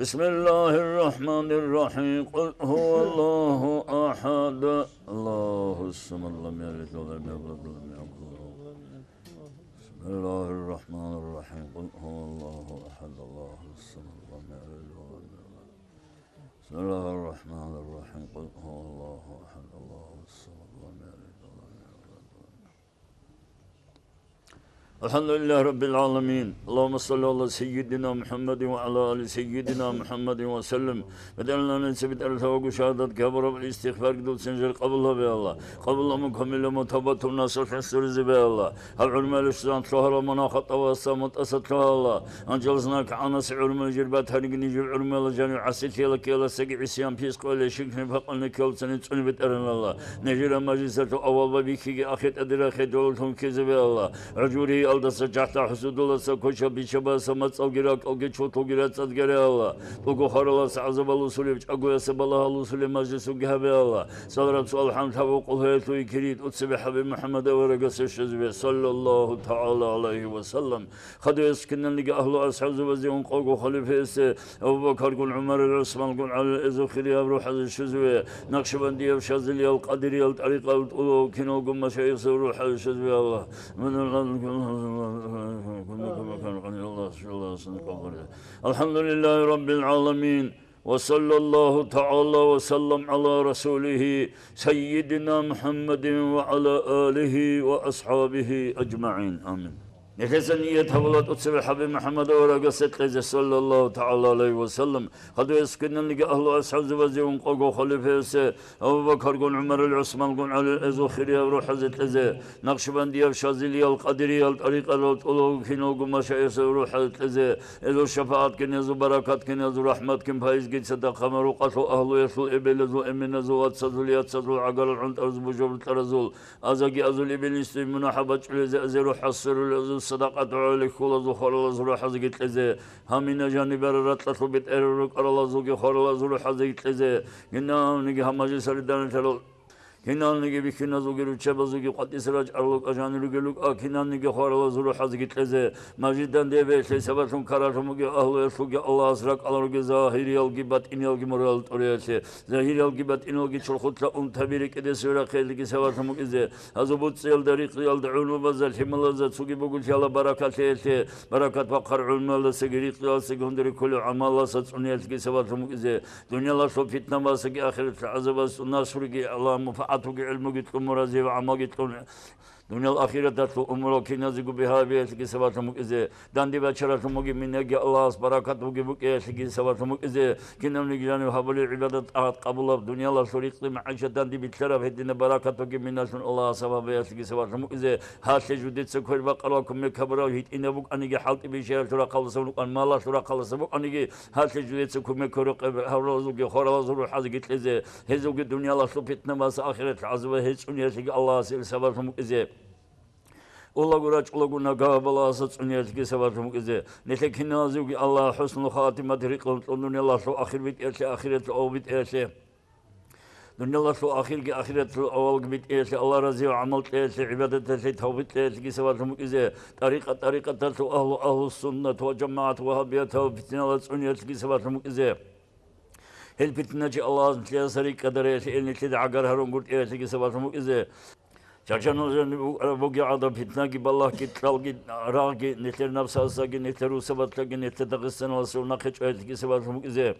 بسم الله الرحمن الرحيم قل هو الله أحد الله الصمد لم يلد ولم يولد ولم يكن له بسم الله الرحمن الرحيم قل هو الله أحد الله الصمد لم يلد ولم يولد بسم الله الرحمن الرحيم قل هو الله أحد الله الصمد لم يلد ولم يولد الحمد لله رب العالمين اللهم صل على سيدنا محمد وعلى آل سيدنا محمد وسلم بدلنا نسبت الثواب شهادة كبر بالاستغفار قدول سنجر قبلها بي الله قبل مكمل متوبة الناس الحسر بي الله العلماء الاشتران طهر مناخط والصامت أسد الله أنجلزناك عناس علماء الجربات هرق نجيب علماء الجانب عسيت يلك يلا سقع عسيان بيسق ولا شكن فقلنا كيول سنة سنبت أرن الله نجير مجلسة أول ببيكي أخيت أدراخي دولتهم كذب الله عجوري aldasa cahta husud olasa koşa bir çabasa matsal girak alge çoğu girat sad gere Allah Togo haralasa azabal usulü çagoyasa balahal usulü majlisu ghabe Allah Salarat sual hamd havu kul hayatu ikirit utsebe habib Muhammed ve regası şezve sallallahu ta'ala aleyhi ve sellem Khadu eskinden lige ahlu ashazı ve ziyon kogu halifesi Ebu Bakar gul Umar el-Osman gul al-Ezukhiri evru hazır şezve Nakşibendi ev şazili el kadiri el tariqa el ulu kino gumma şeyhisi ruh hazır şezve Allah الحمد لله رب العالمين وصلى الله تعالى وسلم على رسوله سيدنا محمد وعلى آله وأصحابه أجمعين آمين Nefese niyet havalat utsebe Habib Muhammed oraga setleze sallallahu ta'ala aleyhi ve sellem. Hadu eskinden lige ahlu ashazı ve ziyun qogo halifesi Ebu Bakar gun Umar el-Osman gun Ali el-Ezukhiri evru hazetleze. Nakşibendi ev Şazili el-Kadiri el-Tariq el-Ulu kino gun maşayesi evru hazetleze. Ezu şefaat kin ezu barakat kin ezu rahmet kin faiz git sadaka meruqatu ahlu yesul ebelezu eminezu atsazul yatsazul agal el-unt arzu bujubul tarazul. Azagi azul ibn istim münahabat çüleze ezeru hassirul ezu صدقة عليك كل زخور الله زور حزقت لزه همينا جانب رتلة بيت أرورك الله زوجي خور الله زور حزقت لزه إننا نيجي هم مجلس سردان تلو Kinan nige bir kina zogiru çabazugi qatisraj arluk ajanuru geluk akinan nige xorala zuru hazgitleze majiddan deve şey sabatun kararumugi ahlu esugi Allah asrak alarugi zahiriyal gibat inal gimoral toriyase zahiriyal gibat inal gi çulxutla tabirik ede sura khayligi sabatumuk ize azubut sel dariq yal da'ulu bazal himalaza sugi bugul yala barakat ete barakat vakar ulmala segirik yal segundiri kullu amalla satsuniyat gi sabatumuk ize dünyalar so fitna basıgi ahiret azabas nasrugi Allah mufaatugi ilmu gitkum murazi ve amal gitkum Dünya ahirette tu umro kinazigu bihabiyet ki sevatumuk ize dandi ve çaratumuk minnegi Allah's barakatugu bu ki sevatumuk ize kinamni gilani habli ibadet ahat kabul dünyalar surikli maişetten di bitleraf hedine barakatugu minnasun Allah sababiyet ki sevatumuk ize hasle judet se koy bakalakum me kabra hit inabuk anigi halt bir şey tura kalsınuk an mala tura kalsınuk anigi hasle judet se kume koruk havrazu ki khorazu haz gitleze hezugi dünyalar su fitne bas ahiret azve hiç unyeti Allah sevatumuk ize Ola guraç ola guna gabala asat unyet ki sevatum ize netekin nazu ki Allah husnul hatimet riqum dunyalar şu ahir bit ese ahiret o bit ese dunyalar şu ahir ki ahiret o bit ese Allah razı amal ese ibadet ese tevbet ese ki sevatum ize tariqa tu ahlu sünnet ve cemaat ve habiyet ve fitnalat unyet ki sevatum ize Hel fitneci Allah'ın tiyasari kadar ese elneti de agar harun gurt ese ki sevatum ize Çarşanın bu gâda fitna ki ballah ki tral ki ra ki netler nafsasa ki netler usabatla ki netler Dağıstan olsun nakıç öyle ki sevatum ize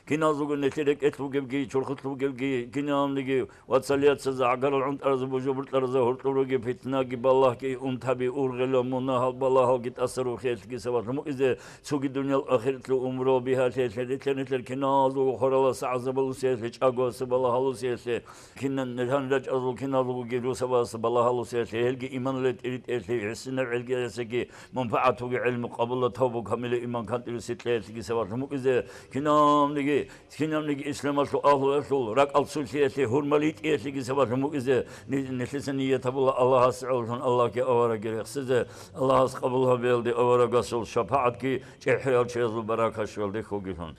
Kinazugu netirek etlu gibi çorkutlu gibi kinamlı gibi vatsaliyat agar unt arzu bujuburt arzu hortlu gibi fitna ki ballah ki tabi urgelo munahal ballah git asru khayt ki sevatum ize sugi dünya ahiretli umro biha netler kinazugu horala sa'zabul siyasi çagosu ballah halu siyasi kinan neden rac azul kinazugu gibi sabası ballah halu siyasi helgi iman let elit esi hissine elgesi ki menfaatu ilmi qabul tawbu kamile iman kantil sitleti ki sevatum ize kinamlı Kinamlik İslam'a su ahlu esul rak al sulsiyeti hurmalit iyeti ki sevatum ize nefesin niyet Allah'a sağolsun Allah ki avara gerek size Allah'a kabul beldi avara gasul şefaat ki çehiyal çezul barakaş veldi hugihun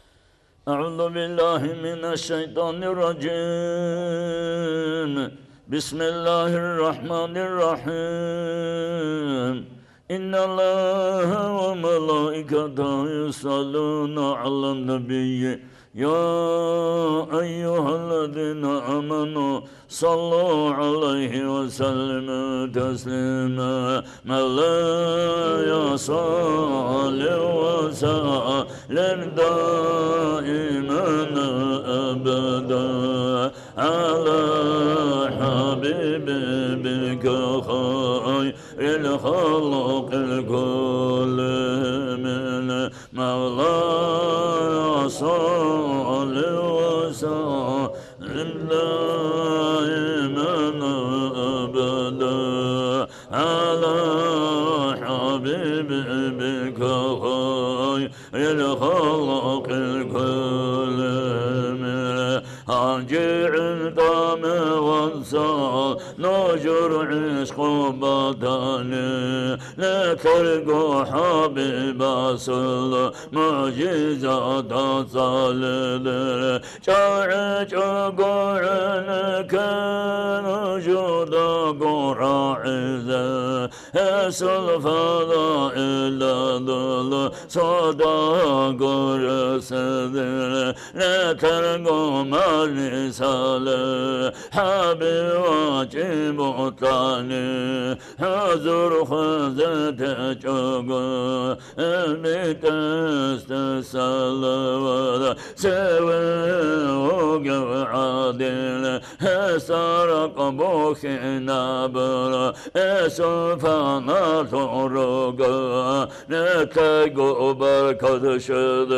A'udhu billahi mineşşeytanirracim Bismillahirrahmanirrahim إن الله وملائكته يصلون على النبي يا أيها الذين آمنوا صلوا عليه وسلموا تسليما من لا يصل وسلم دائما أبدا على حبيبك خير الخلق الكل من مولاي صل وسلم دائما أبدا على حبيبك خير الخلق الكل من هاجر الدم والصال نجر عشق بطني لا تلقوا حبيب صلى معجزات صلى شرع قرن كان جود قرعزة اسل فضائل ضل صدق رسل لا تلقوا مرسال حبيب واجب طاني حضر خزت جوغ المتست سلوى سوى وقع عادل سرق بوخنا بلا سوفانا ترق نتقو بركض شد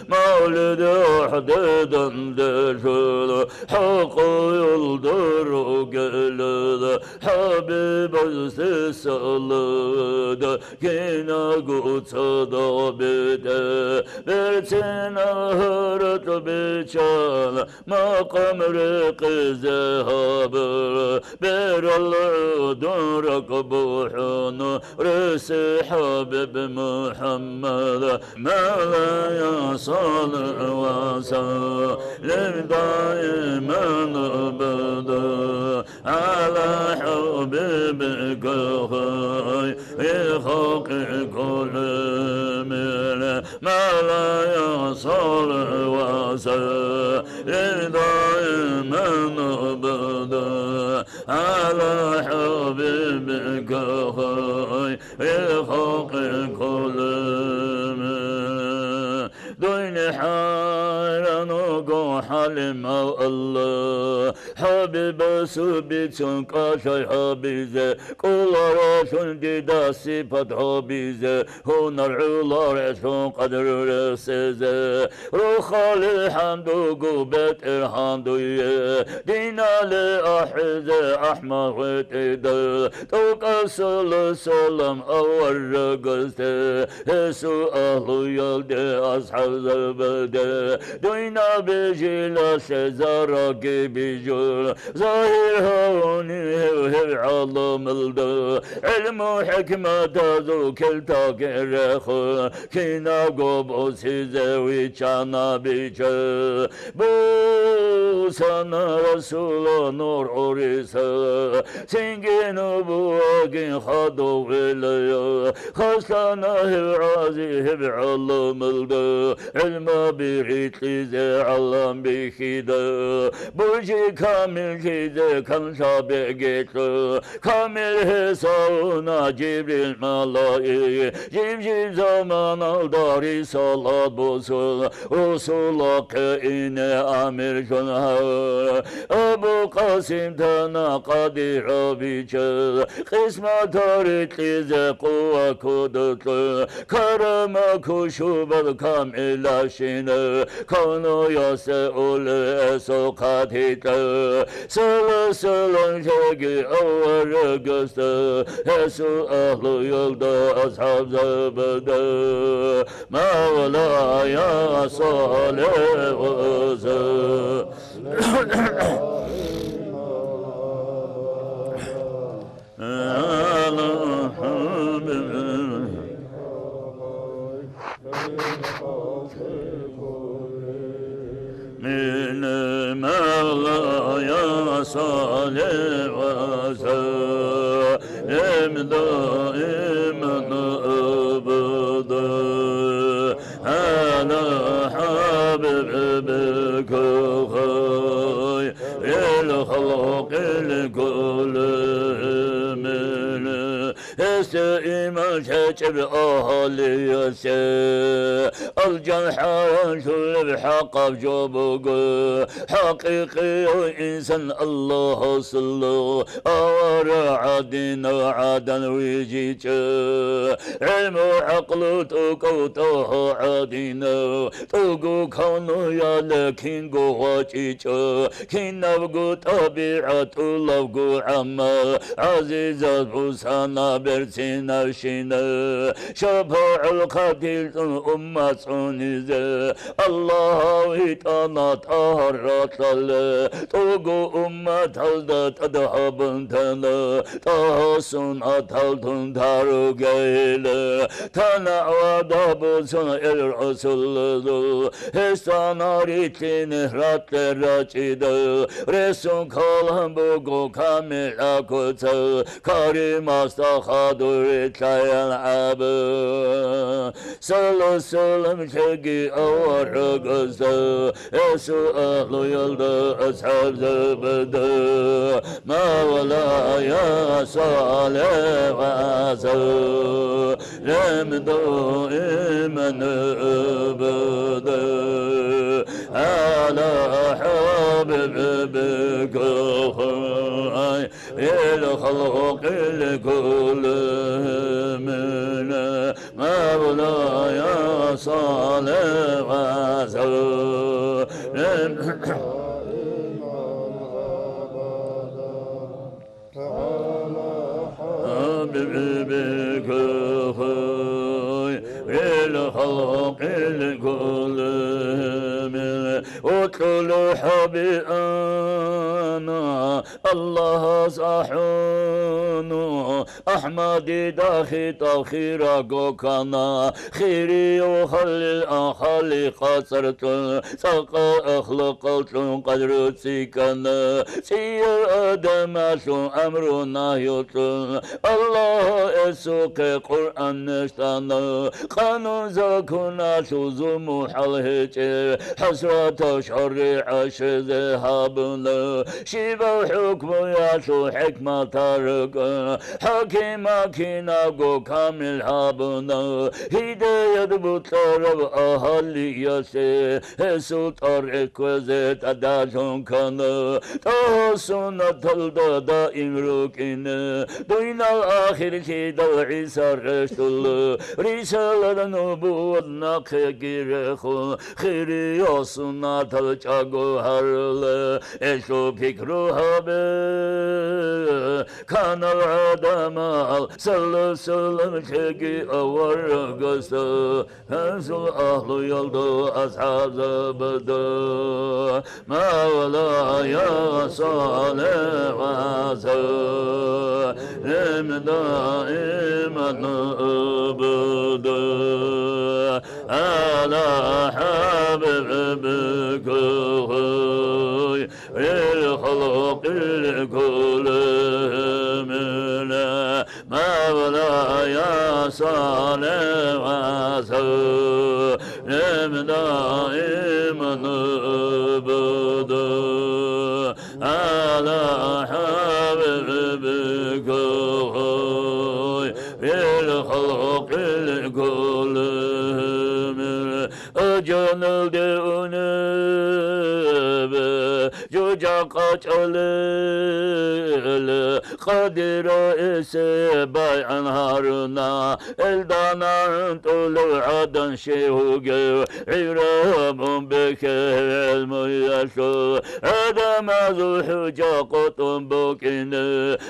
مولد حدد دشد حق يلدر قلد حبيب السلد كينا قد صدابد برتنا هرت بيشال مقام رق ذهب بير العدن ركبوحن رس حبيب محمد ما لا يصل وسلم دائما أبدا على حبيبك خير الخلق كل من ما لا يصل وسلم دائما أبدا على حبيبك خير الخلق كل من دين حيران حلم الله حبيب سبيتون كاشي حبيزة كل راشون دي داسي بد حبيزة هنر علا رشون قدر رسيزة روح الحمد قبت الحمد دينا لأحزة أحمد وتيدا توقسل السلام أول رقصة هسو أهل يلد أصحاب زبدة دينا بجيلا سزارك بجول ظاهر هوني هو علم الدا علم وحكمة ذو كلتاك الرخو كينا قبو سيزوي كانا بيجا بوسانا رسول نور عريسا سنجين بواقين خادو إليا خاصانا هو عازي هو علم الدا علم بريت لزي علم بخيدا برجي كامل كيدا كم شابقيت كامل حساونا جبريل ملاي جيب زمان الداري صلاة بوصول رسولك إن أمير جنها أبو قاسم تنا قدير بيجا قسمة تاريخ لزي قوة كودت كرم كشوب الكامل شنا كانوا يسأل سقطت سلسل شقي أول قصد هسو أهل يلد أصحاب زبدا مولاي صل وسلم على حبيبك من مولاي صل وسلم دائما الخلق الكل من استئمان شجب أهلي الجرح شل بحق بجوبك حقيقي إنسان الله صلى أور عدنا عدا ويجيك علم عقل توقو توه عدنا توقو كونو يا لكن قواتيك كين نبقو طبيعة لبقو عما عزيزة بوسانا برسينا شينا شبع القتيل أمة سونيزة الله ويتانا طهرت توقو أمة تلدت أدهبنتنا تهسن أتلتن تارو قيل تانا ودابسن الرسول هستانا ريتين رات راجد رسون كلهم بقو كامل أكوت كريم استخدر تلايا العب صلو سلم شقي أور قصة يسو أهل يلد أصحاب زبد ما ولا يا صالح وعسى لم دائما أبدا على حبيبك خير الخلق الكل من مولاي صالح وسلم حبيبك خير الخلق الكل من وكل حبيبنا الله صحونا أحمد داخي تخيرا قوكنا خيري وخلي أخلي قصرت ساقا أخلقت قدر سيكنا سير أدمات أمرنا يطل الله يسوق قرآن نشتنا قانون زكنا شوزم حلهج حسرة شر عش ذهبنا شبه حكم ياسو حكمة ترك حكيمة كنا قو كامل هابنا هداية بطرب أهلي يسي هسو طرق وزيت أدازون كنا تحسن تلد دائم ركنا دوين الآخر كيدا عيسى رسول رسالة نبوة نقير خيري يصنع تلجاقو هرل إشو فكروها كان العدم صلى سلم شقي أور قصة هنسو أهل يلدو أصحاب زبدا ما ولا يا صالح وسلم دائما أبدا على حبيبك الخلق الكل من مولاي صالح وسلم دائما أبدا على حبيبك الخلق الكل من أجل دونب جوجاق أجل قدر إسباي أنهارنا الدانا طلع عدن شيوغ عرام بك الميشو عدم ذو حجاق بوكين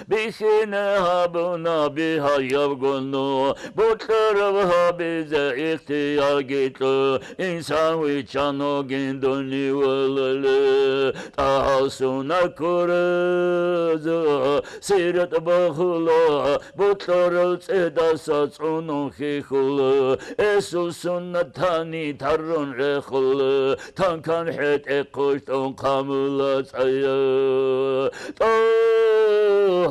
بسين هابنا بها يبقنو بطربها بزا اختياقيت إنسان ويشانو جندوني ولل تحسنا كرز سيرت بخلا بطر السيدة ساتسونو خيخل اسو سنتاني ترون رخل تنكن حيت اقوشتون قاملت ايا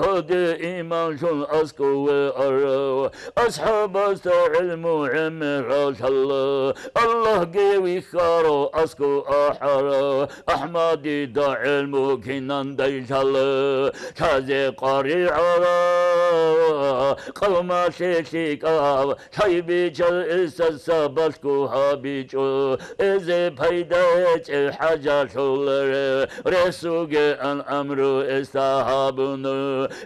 هدي إيمان شون أسكو وأرو أصحاب علم عمر الله قوي خارو أسكو أحرو أحمدي دا علمك ننديشال تازي قريعا قوما شيشيكا شايبيجل إسسابسكو هابيجو إزي بيدايج حاجة شولر رسوغ أن أمرو استهابون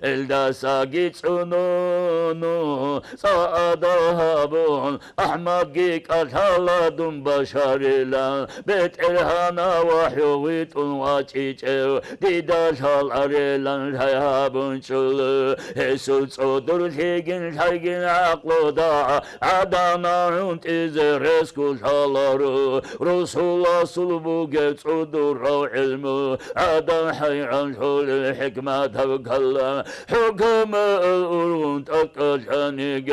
إلدا ساقيتونو سادهابون أحمد جيك أتهلا دون بشارلا بيت إرهانا وحيويت واتيجو ديداشال أريلان هيابون شول هسول صدر تيجين تيجين عقلو دا عدانا هنت إزي رسكو شالارو رسول صلبو جيت صدر رو علمو عدان حيران شول الحكمة توكلا حكم الأرون تكشانيك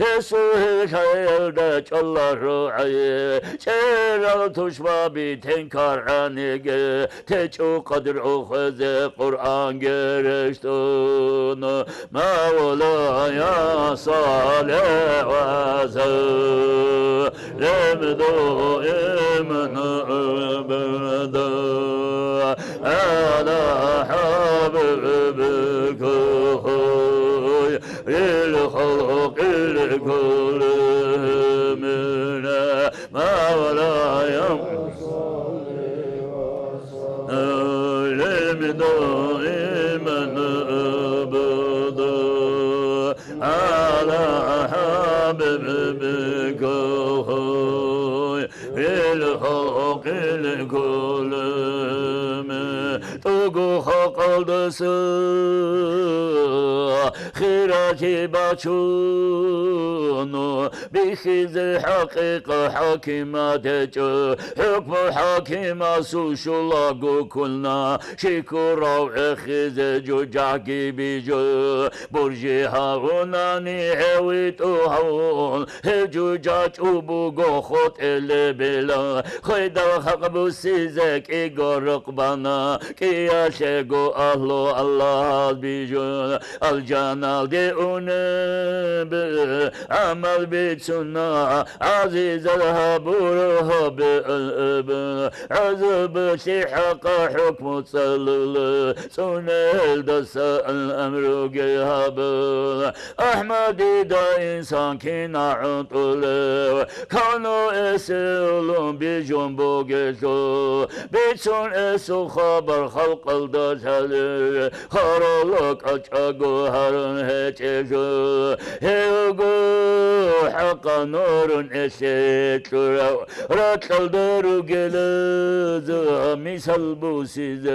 هسول شايل دا شالله روعي شيرال تشبا بتنكر عنيك تشو قدر أخذ قرآن جرشتون مولاي صالح وسلم دائما أبدا على حبيبك للخلق الكل من مولاي سلم دائما أبدا على حبيبك الخلق الكل تقو خلق خيراتي باتشونو بخيز حقيقة حكيمة حكم حكيمة سوشو لاغو كلنا شكرا وخيز جو جاكي بيجو برجي هاغوناني هويتو هون هجو جاج وبوغو خط اللي بلا خيدا حقبو سيزك إيغو رقبانا كيا شيغو أهلو الله بيجو الجنال دي أنب عمل بيتسنا عزيز الهبور بألب عزب شحق حكم صلل سنل دس الأمر جهاب أحمد دا إنسان كنا عطل كانوا اسلون بجنبو جسو بيتسون اسو خبر خلق الدسل خرلك أتشاقو هرن هتشو هيوغو حق نور اسيتلو راتل دارو جلز مثل بوسيز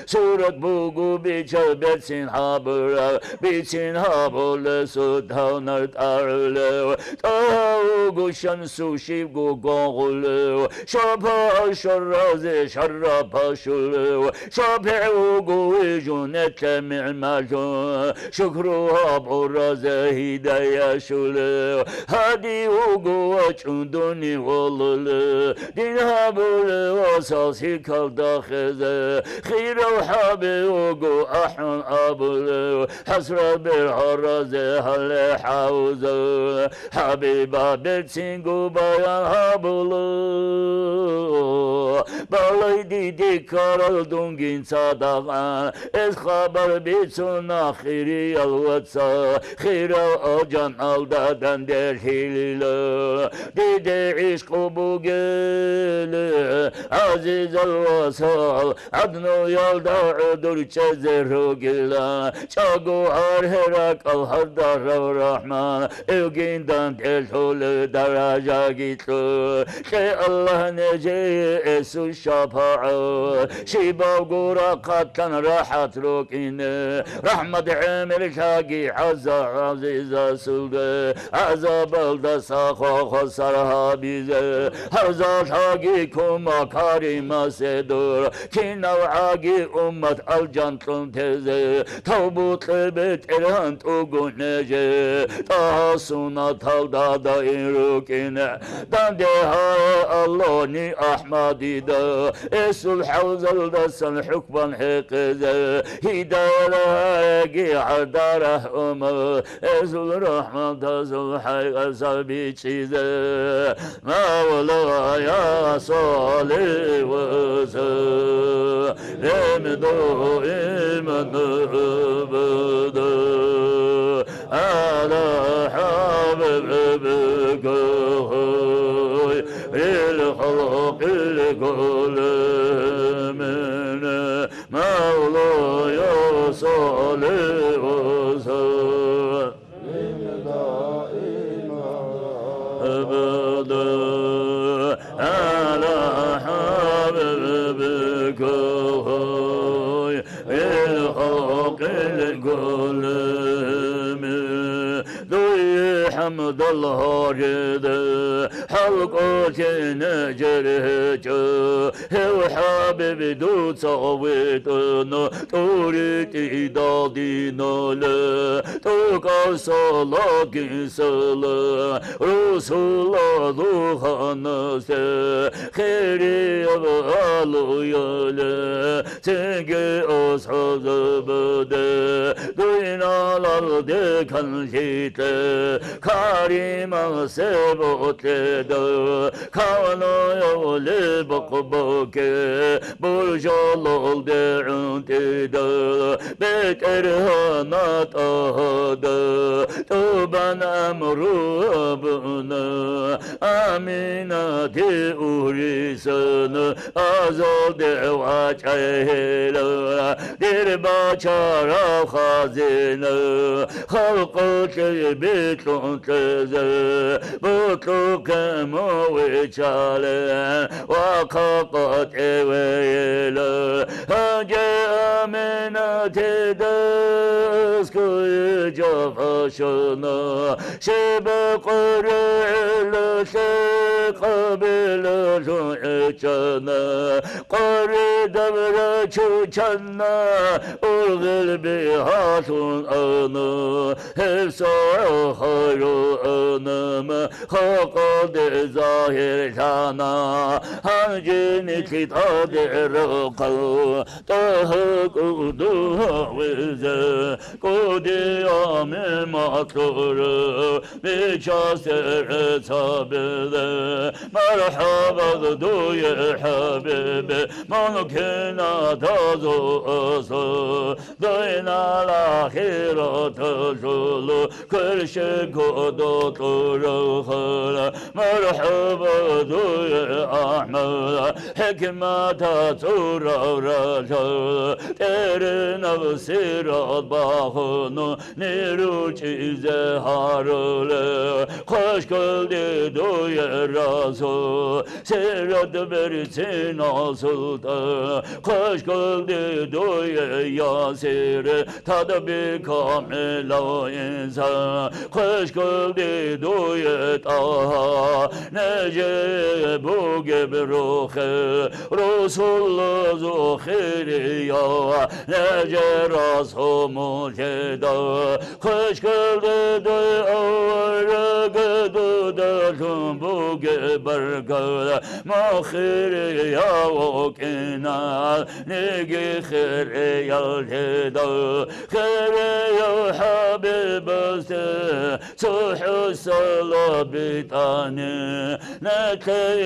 سورة بوغو بيشل بيتسين حابر بيتسين حابر لسود هونرت أرلو تاوغو شنسو شيبغو غوغلو شابا شرازي شرابا شلو شابعوغو ويجونت معماجو شكروها برازة هدايا شلو هادي وغو وچندوني والله دينها بولو واساسي كالداخزة خير وحابي وغو أحن أبولو حسرة بالعرازة هل حاوزو حبيبا بيتسينغو بيان هابولو بالي دي كارل دونجين صادقان از خبر بيتسون آخري الواتسا خير أجان الدادن در هيلو دي عشق بوغل عزيز الوصال عدنو يالدا عدر چزرو گلا چاگو هرهرك الهردار الرحمن اوگين دان تلحول درجة گيتلو شي الله نجي اسو شفاعة شيبا وقورا قد كان راحت روكين رحمة عامل شاقي عزا عزيزة سلدة عزا بلدة ساخو خسرها بيزة هرزا شاقي كما كاريما سيدور كينا وعاقي أمة الجنطلن تزي توبوت لبت إرهان توقو نجي تحسونا تلدا داين روكين دان ديها الله ني أحمدي دا اسو الحوزل دسن حكما حقزة هدارة عدارة أمر أزل رحمة تزل حي أصابي تشيزة مولا يا صالح وسلم دائما أبدا على حبيبك الخلق الكل من مولاي صالح وسلم أبدا على حبيبك الخلق الكل دوي حمد الله جد حلقة نجرهج هو حبيب دو صويتنا توريتي دادينا لا توقع صلاة صلاة رسول الله خانس خيري أبالو يالا تنجي أصحاب بدا دوينا الأرض كان جيت كريم سبوت دا كانوا يولي بقبك برجال دعوت دا بكرهانات أهدا توبان أمر ربنا آمينة أوريسنا أزال دعوة شهيلا دربا شارع خازنا خلقك بيت لنتزا بطلق مويشالا وقاقت ويلا هجاء من تدسك جفشنا شبق رعل قبل جوعشنا قرد برشوشنا أغل بهات أنا هفسا خير أنا ما خاقد ظاهر جانا هنجيني كتاد الرقل تهك أدوها وزا قدي آمن مطلور بشاسر سابذا مرحبا دوي حبيب ممكن تزو أصو دوينا الأخيرة تزول كل شيء قدو ترخل مرحبا دوي أحمد حكمة تزور رجل تير نفسي رضباخنو نيرو چیزه هارول خوش کلدی دوی رازو سیرت برسین آسلطه خوش کلدی دوی یاسیر تد بی کامل انسان خوش کلدی دوی تاها نجه بوگ بروخ رسول زو خیری یا نجه راز و مجده خوش کلدی دوی آورگ دو دلون بوگ برگل ما خیری یا و کنال نگی خیری یا جدا خیری یا حبیب است صح صلا بیتانی نکی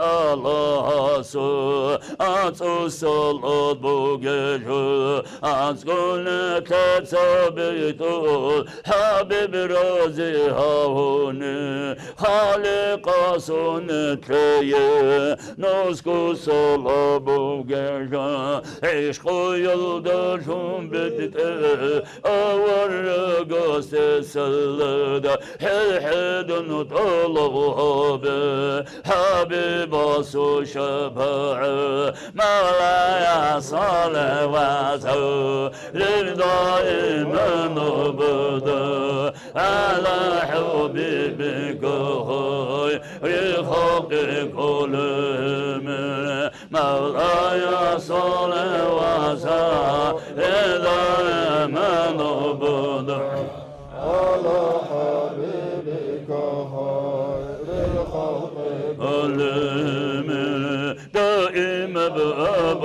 الله سو آتو صلات بوگجو از گل تسابیتو حبیب رازی هاونه خالق سنتیه نسکو صلا بوگجو عشق و یلدشون بدته آور گست سلده حدن طلبها به حبیب سو شفاعه مولاي صلواته للدائما نبدا على حبيبك هاي رخاق كلهم مولاي صلواته للدائما نبدا على حبيبك خير الخلق دائما بأب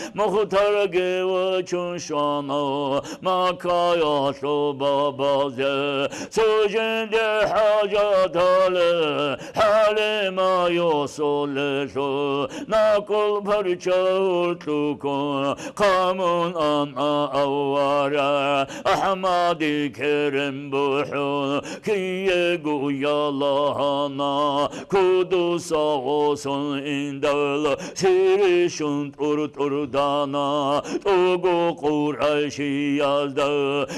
مخترق وچشانا مكايات بابازه سجند حاجات حال ما يوصل شو ناكل برچه تكون قامون أنا أورا أحمد كرم بحون كي يقول يالهنا كدوس غوصن إندل سيرشن تردانا توغو قرشي يازد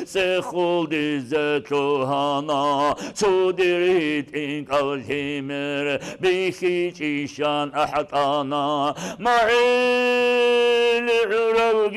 سخول دزتوهانا سودريت إنك الهمر بيخي تشان أحطانا معين العرب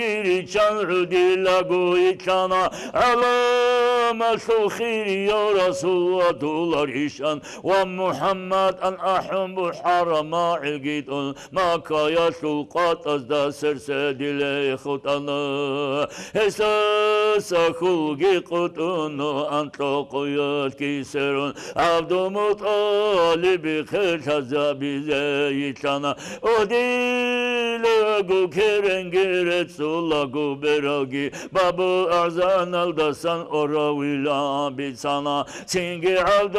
چان ردی لگوی چانا علام الخير يا رسول الله ومحمد أن أحب حرم عقيد ما كايا شوقات أزدا سرسد لي خطانا إساس خلقي قطن أنت قياد كيسر عبد مطالب خير حزابي زي چانا أهدي لغو كرنجرت سلغو براغي بابو أرزان الدسان أراويلا بسانا سنجي عبد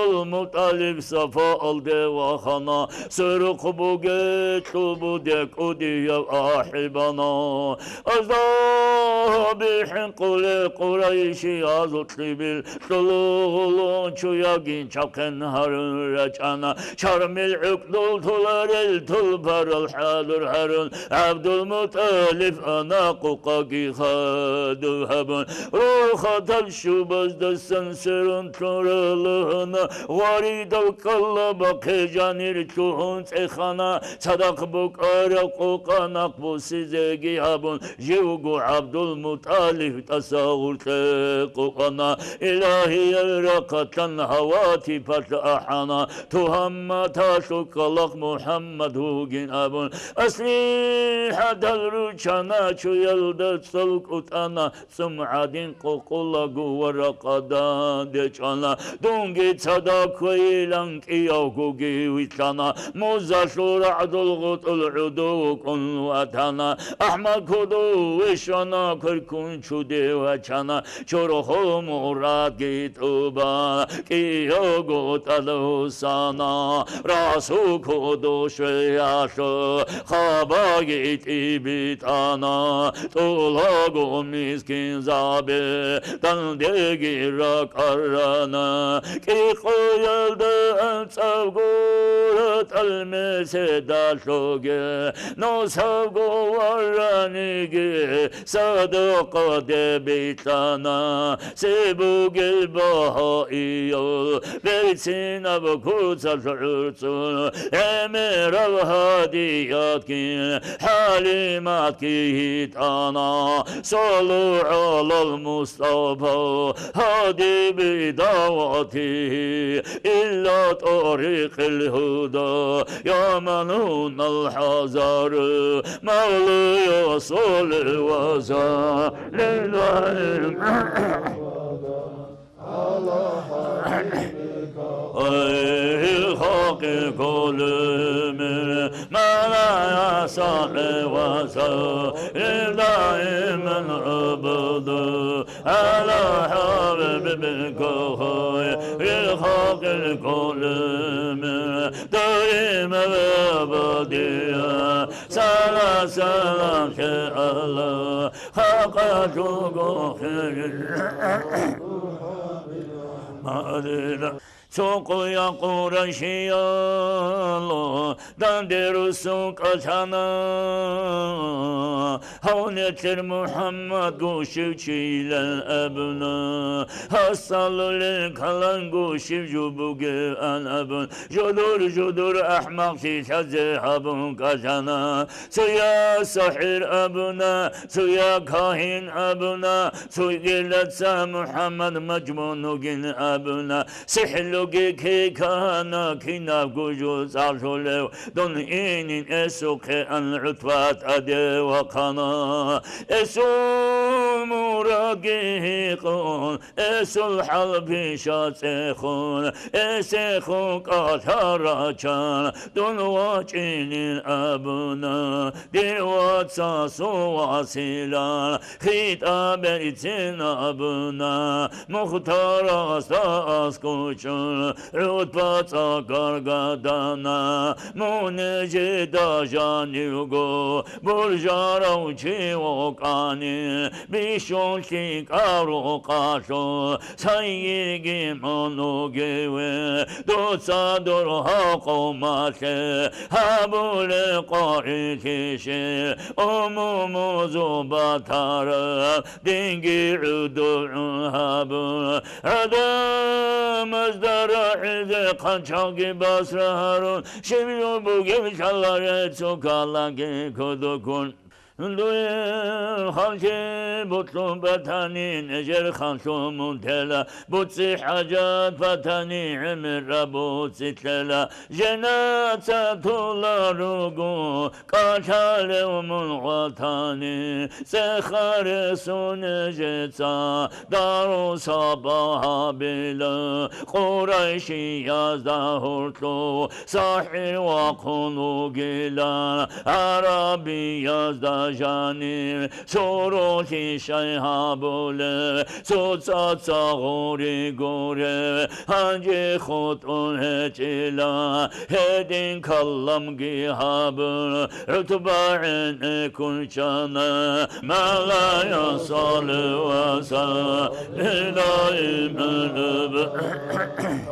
المطالب صفا الدواخانا سرق بوغت لبودك أدي أحبنا أزده بحنقل قريشي أزطلب طلوغلون شوياقين شاقن هرن رجانا شرم العقدل تلار التلبر الحال هرن عبد المطالب أنا قاقي خادو هبن روخة الشبز دستن سرن ترالهنا وارد القلب كجانير تهون تخانا صدق بك أرقوقا نقبو سيزيقي هبن جيوغو عبد المطالب تصاور تقوقنا إلهي الرقة هواتي فتأحنا تهم تاشق لق محمد هوغين أبن أسلحة الرجانا شو يلد سلقتنا سمعدين قوقلقو ورقدان ديشانا دونجي تصدق ويلانك يوغوغي ويشانا موزاشو رعد الغط العدو كن واتانا أحمد كدو وشانا كركون شو ديوachana شروخو مراد جيتوبا كي يوغو تلوسانا راسو كدو شياشو خابا جيتي بيتانا طولغو مسكين زابي تندگي راكارانا كي قيل دان سبغورت المسدا شوغي نو سبغو ورانيگي صدق دبيتانا سبوغ البهائيو بيتين أبكوت الرسول أمير الهاديات كي حاليمات كي هيتانا صلوا على المصطفى هادي بدعوته إلا طريق الهدى يا منون الحذر مولى يصل الوزا للعلم الحق كل من ما لا يصل وزا دائما عبد على حبيبك الحق كل من دائما أبديا سلام سلام الله حق سوق يا قرشي الله دندر سوق أشانا هونتر محمد قوشي للأبناء حصل للكلام قوشي جبوك الأبن جدور أحمق في شزيحب كشانا سيا سحر أبنا سيا كاهن أبنا سيا لتسا محمد مجمون أبنا سحل Eloge ke kana kina guju zarjole don inin esuke an utvat ade wa kana esul muragiqun esul halbi shatsehun esehun qatarachan don wachinin abuna dirwat sasu wasilan khitab itin abuna muhtara stas kuchun rutbat gargadana munje dajanugo burjara uchi okani bishon karo kasho sayigi monogewe dosa dor hakomate habule qaritişe omumuzu batara dingi udur habu adam azdara ize kançagi basra harun şevyo bu gemşallar etsokalagi kodokun Duye halki butlu batani necer khansu muntela Butsi hacat batani imra butsi tlela Cenat satularugu Kaçale umun vatani Sekhare sunecetsa Daru sabaha bila Kureyşi yazda hurtlu Sahir wa kunu gila Arabi yazda Jani Soroki Shayhabule Sotsatsa Gori Gore Hanji Khotun Hechila Hedin Kallam Gihabul Rutba'in Kunchana Malaya Salu Wasa Ilaim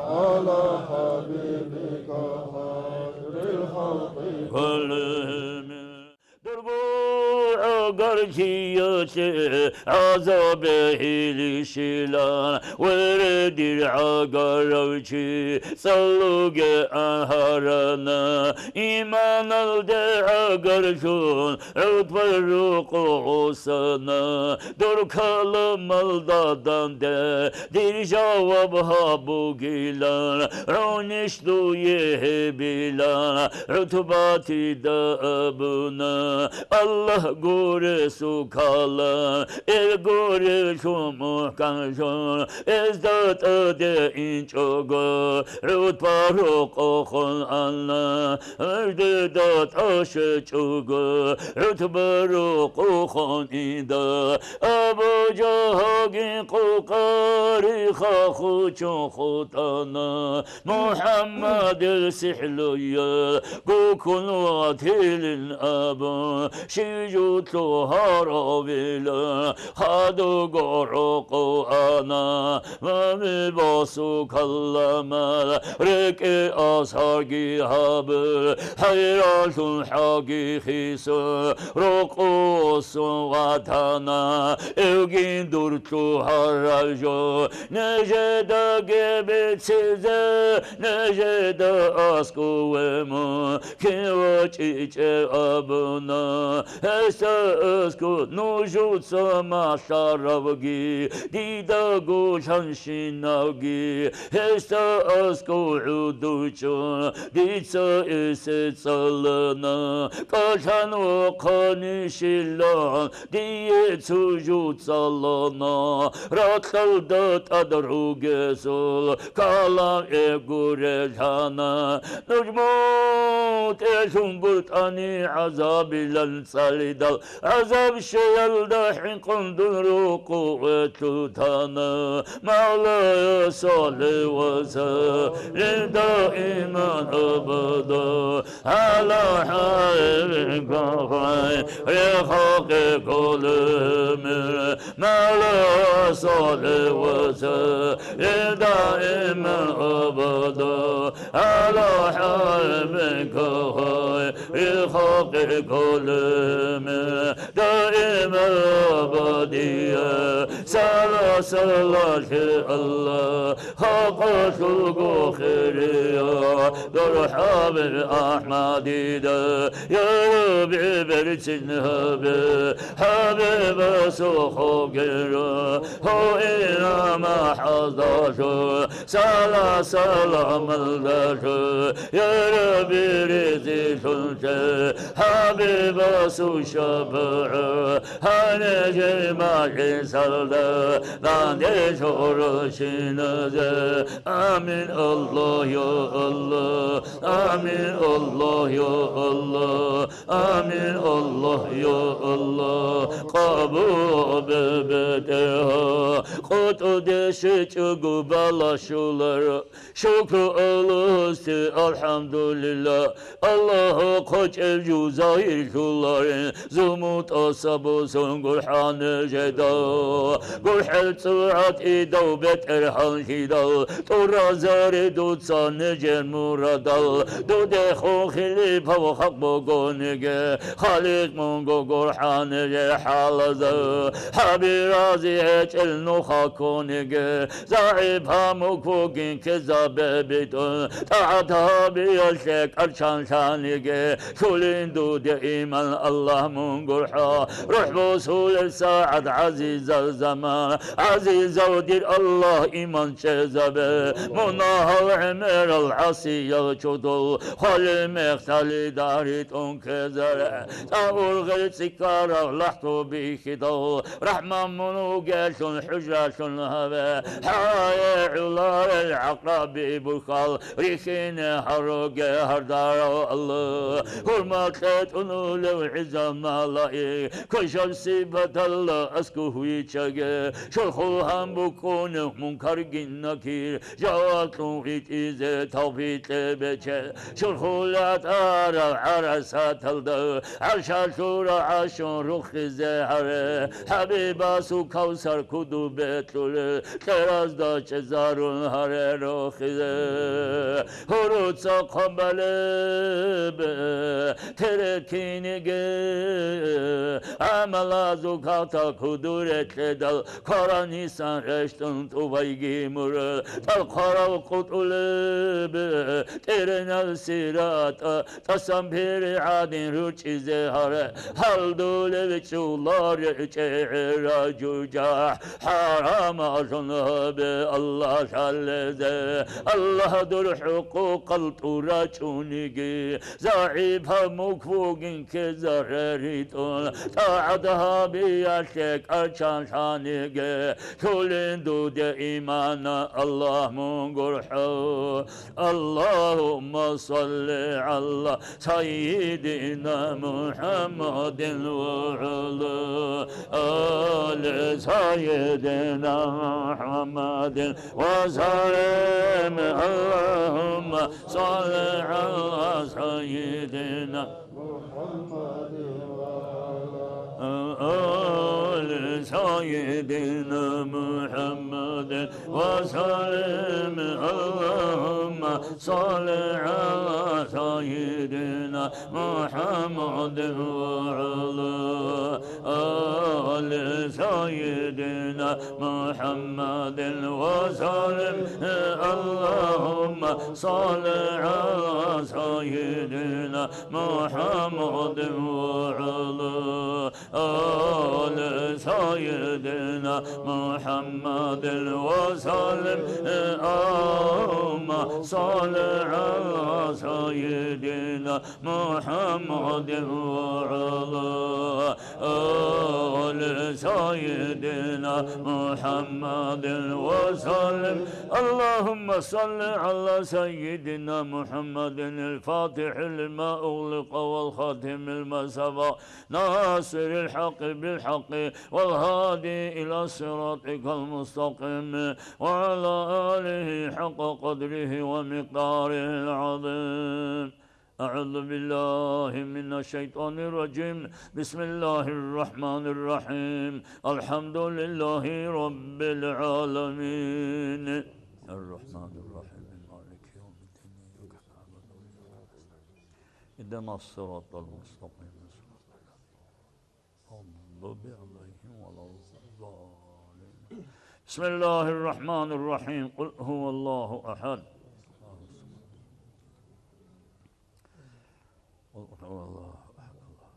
على حبيبك خير الخلق كلهم garçiyatı azabı hilişilan verdir agaravçı salluge anharana iman aldı agarşun rutvaruku osana dur kalım aldadan de dir cevap habu gilan roniştu yebilan rutubati da abuna Allah gore sukala gore şumuhkanşun ezdat ade inçogo rut parok okun Allah ördü dat aşı çugo rut barok okun ida abu cahagi kukari khahuçun khutana Muhammed sihluya kukun vatilin abu Şijutu haravila Hadu goroku ana Mami basu kallama Reki ashagi habı Hayratun hagi hisu Rokusun vatana Evgin durtu harajo Neceda gibi size Neceda askuvemu Kivaç içe abuna Esasku nujutsa masharavgi Dida gushan shinagi Esasku uduchu Ditsa isitsalana Kashan wakani shilan Diye tsujutsalana Rakaldat adrugesul Kalan egurejana Nujmut eşungurtani azabilan salidal azab şeyel dahin kunduru kuvvetu tanı Mevla'ya salli ve sellim daiman abada ala hayrika hayri hakki kulümür Mevla'ya salli ve sellim daiman abada ala hayrika hayri hakki kulümür daima abadiye Sala sallallahu Allah Hakka şulgu khiriya Durhab Ahmadide Ya Rabbi berçin habe Habib suhu gira Ho inama hazdaşu سلام البشر يا ربي رزق الشر حبيب سوشبر هنجي ما يسال بعد شورشنا آمين الله يا الله آمين الله يا الله آمين الله يا الله قبول ببتها قد شجع بالشولر شكر الله الحمد لله الله قد الجزائر شولر زموت أصاب سنقول حان جدا قل حل سرعة إدو بتر حنشدا تورا زار دود سان جموردا دود خو خليب هو حق بقونك خالق منقو قرحان حالزا حبي رازي هجل نوخا كونك زعيب همكوكين كزاببتون تعتها بيالشك أرشان شانك شولين دود إيمان الله من قرحا روح بوصول الساعد عزيز الزمان عزيز ودير الله إيمان شزبه مناها العمر العصي يغشدو خالي مختلي داري تنكزر تقول غير سكارة لحظو بيكدو رحمة منو قاشن حجرة هذا حايا علار العقرب بخال ريخين حروق هردار الله هرما تتنو لو عزم الله كشف سيبت الله أسكوه يتشاق شرخو هم بكون منكر نكير جواتو إتيزة توفيت بچه شرخو لا تارى عرسات الدو عشا شورا عشان رخ زهر حبيبا سو كوسر كدو بتلول تراز دا چزارون هر رخ زه هرود سا قبل تركينيگه عمل ازو كاتا كدورت دل كارا نيسان رشتن تو ويگي مر تل كارا قطلب ترن السيرات تسم بير عادين روچ زهر هل دول بچولار چهر جوجا حرام ازنه به الله شلزه الله در حقوق الطورا چونيگي زعيب همكفوگين كزرريتون تعدها بياشك ارچان شانيگي كلين دود ايمان الله منقرحو اللهم صل على سيدنا محمد وعلى آل سيدنا محمد وسلم اللهم صل على سيدنا آل سيدنا محمد وسلم اللهم صل على سيدنا محمد وعلى آل سيدنا محمد وسلم اللهم صل على سيدنا محمد وعلى آل سيدنا محمد وسلم اللهم صل على سيدنا محمد وعلى آل سيدنا محمد وسلم اللهم صل على سيدنا محمد الفاتح لما أغلق والخاتم لما سبق ناصر الحق بالحق والهادي إلى صراطك المستقيم وعلى آله حق قدره ومقداره العظيم أعوذ بالله من الشيطان الرجيم بسم الله الرحمن الرحيم الحمد لله رب العالمين الرحمن الرحيم مالك يوم الدين اهدنا الصراط المستقيم المغضوب عليهم ولا الضالين بسم الله الرحمن الرحيم قل هو الله أحد قل هو الله أحد الله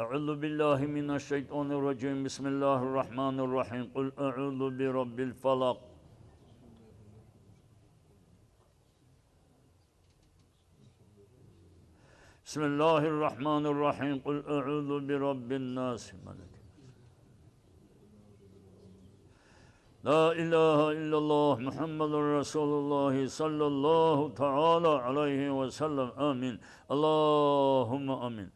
أعوذ بالله من الشيطان الرجيم بسم الله الرحمن الرحيم قل أعوذ برب الفلق بسم الله الرحمن الرحيم قل أعوذ برب الناس ملك لا إله إلا الله محمد رسول الله صلى الله تعالى عليه وسلم آمين اللهم آمين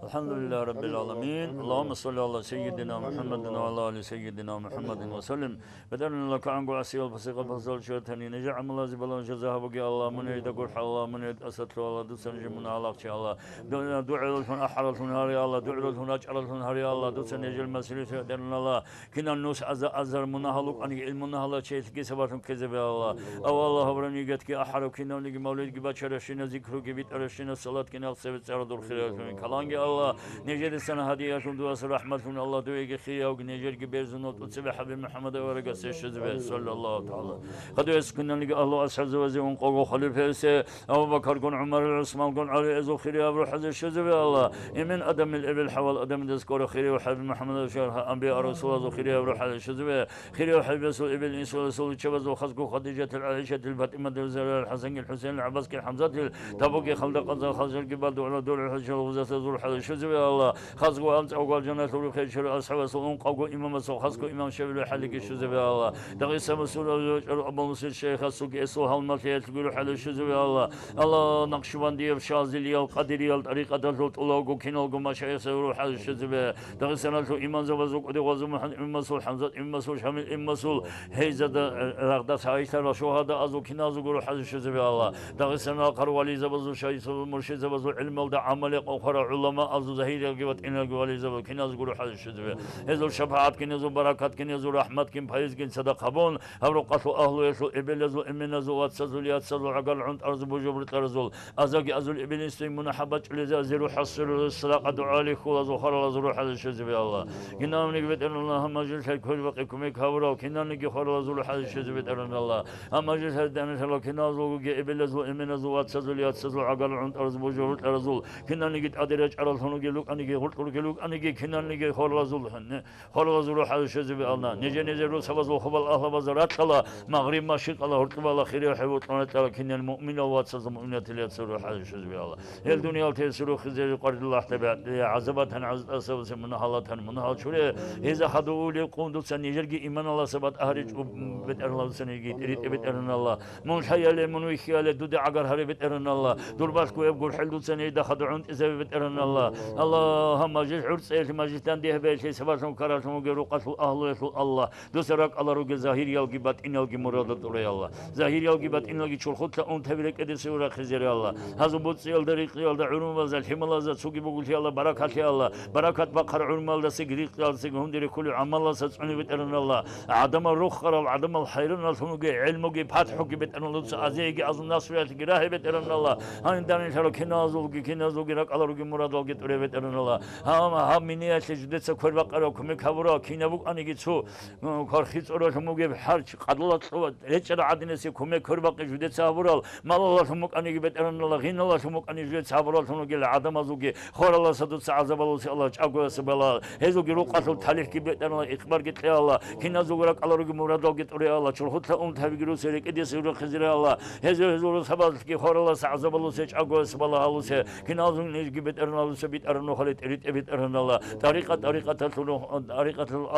الحمد لله رب العالمين اللهم صل على سيدنا محمد وعلى آل سيدنا محمد وسلم بدرنا لك عن قعسي والفسيق الفصل شرطني نجع ملازم الله جزاهبك الله من يد قرح الله من يد أسد الله دوسن جمنا الله الله دعاء لهم أحر لهم هاري الله دعاء لهم أجعل لهم هاري الله دوسن يجل مسيرة درنا الله كنا الناس أزر مناهلك أني المناهلة شيء كسبتهم كذب الله أو الله برني قدك أحر كنا نيجي مولد بشر شنا ذكرك بيت أرشنا صلاة كنا سبت سرد الخير كلامي الله نجد سنة هدية دعاء رحمة الله دعاء خير ونجد بيرزون وتسبح حبيب محمد ورجع سيشزبه صلى الله تعالى قد يسكننا لك الله أسحز وزين قوة خليفة سه أبو بكر كن عمر العثمان كن علي أزو خير أبو حز الشزبه الله من أدم الإبل حول أدم دسكور خير وحبيب محمد شر أنبياء رسول الله خير أبو حز الشزبه خير وحبيب رسول إبل إنس ورسول شبز وخزق خديجة العائشة الفاطمة الزهراء الحسن الحسين العباس الحمزة تبوك خلد قزا خزر الجبال دولة دولة الحج وزات زور حز الشزبه الله خزق وأنت أوقال جنة الخير شر أصحاب سلون قوة إمام سو خزق إمام شبل حلق الشزبه الله دقيس مسؤول أبو نصير الشيخ السوق إسوه الملكية تقول حل الشزبه الله الله نقشبندي شاذلي القدري الطريقة دلت الله كينال مشايخ سيرو حل الشزبه دقيس سنة إمام زوجك ودي غزم إمام سول حمزة إمام سول شامل إمام سول هيزة رغدة سعيدة وشهادة أزو كنازو قولوا حل الشزبه الله دقيس سنة قروالي زبزو شايس مرشد زبزو علم ولد عمل أخرى علماء أزو زهير الجوات إن الجوالي زبزو كنازو قولوا حل الشزبه هزو شفاعات كنازو بركات كنازو رحمت كن فايز كن صدقة بون هبرقة أهل يسو إبل يزو إمن يزو واتسزل ياتسزل عقل عند أرز بوجبر ترزل أزاق أزل إبن إستي منحبت لذا زيرو حصر الصدقة دعالي خول أزو خرال أزو روح هذا الشزب الله كنا منك بترن الله هم مجلس الكل بقيكم يكهورا كنا نجي خرال أزو روح هذا الشزب بترن الله هم مجلس الدنيا الله كنا زو إبل يزو إمن يزو واتسزل ياتسزل عقل عند أرز بوجبر ترزل كنا نجي أدرج أرز هنو جلوك أنجي خلق جلوك أنجي كنا نجي خرال أزو خرال أزو روح هذا الشزب الله نجي نزرو سبزو خبل الله بزرات الله مغرب مشرق الله هرتب الله خير وحب وطلعت الله كنا المؤمن واتسز المؤمنات اللي يتسروا حاجة شزب الله الدنيا تيسروا خزير قرد الله تبع عزبة عزت أسوس منها الله منها شوري إذا خدوا لي قوندو سنيجرجي إيمان الله سبت أهرج بتر الله سنيجي تريد بترن الله من خيال من وخيال دود عقر هري بترن الله دربات كوي بقول حلو سني إذا خدوا عند إذا بترن الله اللهم جل عرس المجلسان ده بيشي سبتهم كراتهم جروقة أهل الله دوسرك الله رجع ظاهر يلقي بات إن يلقي مراد الله الله ظاهر يلقي بات إن يلقي شرخت لأن تبرك إدي سورة خزير الله هذا بوت سيل دريق الله علوم الله حمل الله سوقي بقول الله بركات الله بركات بقر علوم الله سجريق الله سجهم دري كل عمل الله ستصني بترن الله عدم الرخ عدم الخير نصنع علمه فتحه بترن الله عزيز أظن نصرة جراه بترن الله هن دارين شلون كنازو جرك الله رجع مراد الله تري بترن الله هم مني أشجدت سكر بقر وكم كبرا كينبوك أنا جيتشو كارخيس أروح موجب حرج قدلت رجع عدنا سكوم كربق جدت سابرال مال الله شموك أنا جبت أرن الله غين الله شموك أنا جبت سابرال شموك العدم أزوجي خور الله صدق سعزب الله سي الله أقوى سبلا هزو جروقة التاريخ جبت أرن الله إخبار جت الله كنا زوجك الله رجع مراد الله جت أري الله شرخت لهم تبي جلوس سيرك إدي سير خزير الله هزو سبلا كي خور الله سعزب الله سي أقوى سبلا الله سي كنا زوج جبت أرن الله سبيت أرن خالد إريد أبيت أرن الله طريقة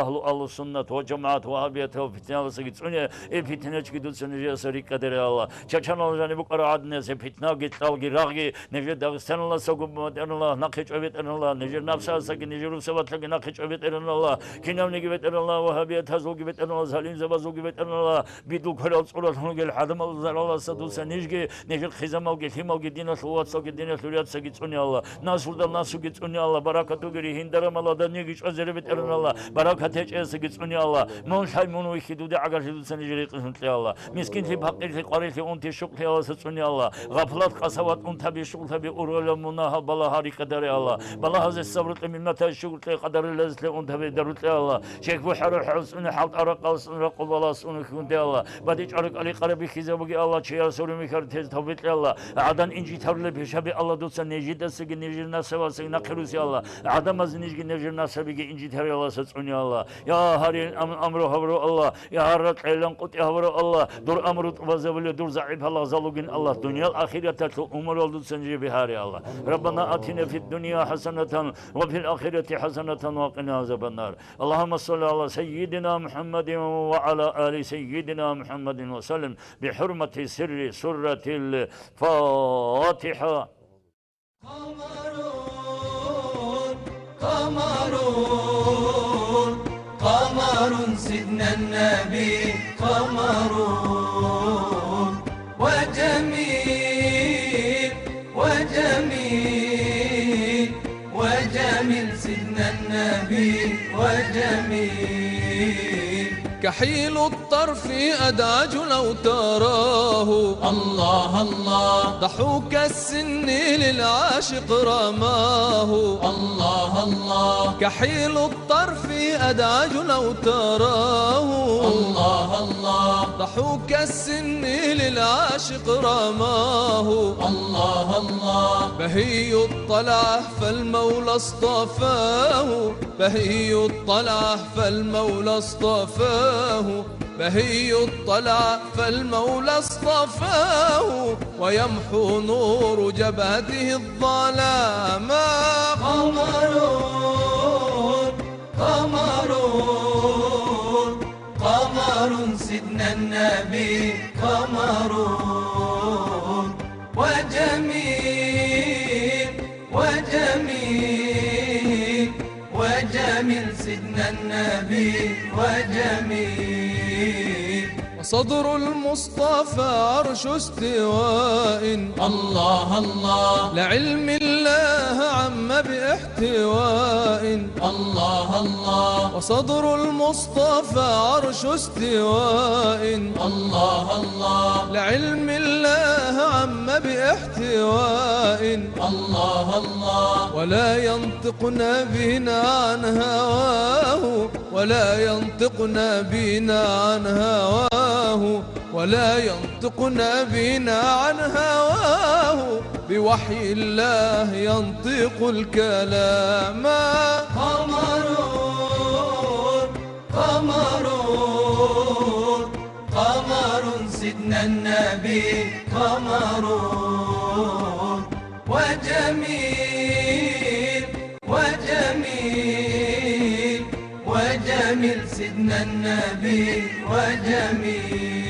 أهل السنة والجماعة وهابية وفتنة وسجد سنة الفتنة كدول سنة سريك قدر الله شجعنا الله جانب قرآن عدنا سفتنة قتال قراغي نجد داغستان الله سقوم مدن الله نقش أبيت أن الله نجد نفسه سك نجد رسوات لك نقش أبيت أن الله كنا نجد أن الله وهابية هزو قبت أن الله زالين زبازو قبت أن الله بيدو خلال صورة نقول حدم الله سدول سنجي نجد خزام الله خيم الله دين الصوات سك دين الثريات سجد سنة الله ناس ولد الناس سجد سنة الله بركة تجري هندرم الله دنيجش أزر بيت أن الله بركة تج سجد سنة الله من شيء منو يخدود عقل جدول سنجري قسم الله مسكين في بقية في قرية في أنت شغل الله سنة الله غفلات قسوات أنت بشغل تبي أورول منها بالله هاري قدر الله بالله هذا الصبر من متى شغل قدر اللذة أنت بدرت الله شيخ بحر حسن حلت أرق رقب الله سنة كنت الله بديش أرق علي قرب خزابك الله شيء سوري مكر تز تبيت الله عدن إنجي ترل بشبه الله دوس نجد سجن نجد نسوا Allah seni nakırus ya Allah adamazın izgi nevjir nasabige inci teri Allah saçun ya Allah ya harin amru havru Allah ya harrat elan kut ya havru Allah dur amrut vazavli dur zaib Allah zalugin Allah dünya ahirete umur oldu sence bihar ya Allah Rabbana atina fid dünya haseneten ve fil ahireti haseneten ve qina azabannar Allahümme salli ala seyyidina Muhammedin ve ala ali seyyidina Muhammedin ve sellem bi hurmeti sirri surretil Fatiha قمر سيدنا النبي قمر وجميل سيدنا النبي وجميل كحيل الطرف أدعج لو تراه الله الله ضحوك السن للعاشق رماه الله الله كحيل الطرف أدعج لو تراه الله الله ضحوك السن للعاشق رماه الله الله بهي الطلعة فالمولى اصطفاه بهي الطلعة فالمولى اصطفاه بهي الطلعة فالمولى اصطفاه ويمحو نور جبهته الظلام قمر سيدنا النبي قمر وجميل سيدنا النبي وجميل وصدر المصطفى عرش استواء الله الله لعلم الله عم باحتواء الله الله وصدر المصطفى عرش استواء الله الله لعلم الله عم باحتواء الله الله ولا ينطق نبينا عن هواه ولا ينطق نبينا عن هواه ولا ينطق نبينا عن هواه بوحي الله ينطق الكلام قمر سيدنا النبي قمر وجميل سيدنا النبي وجميل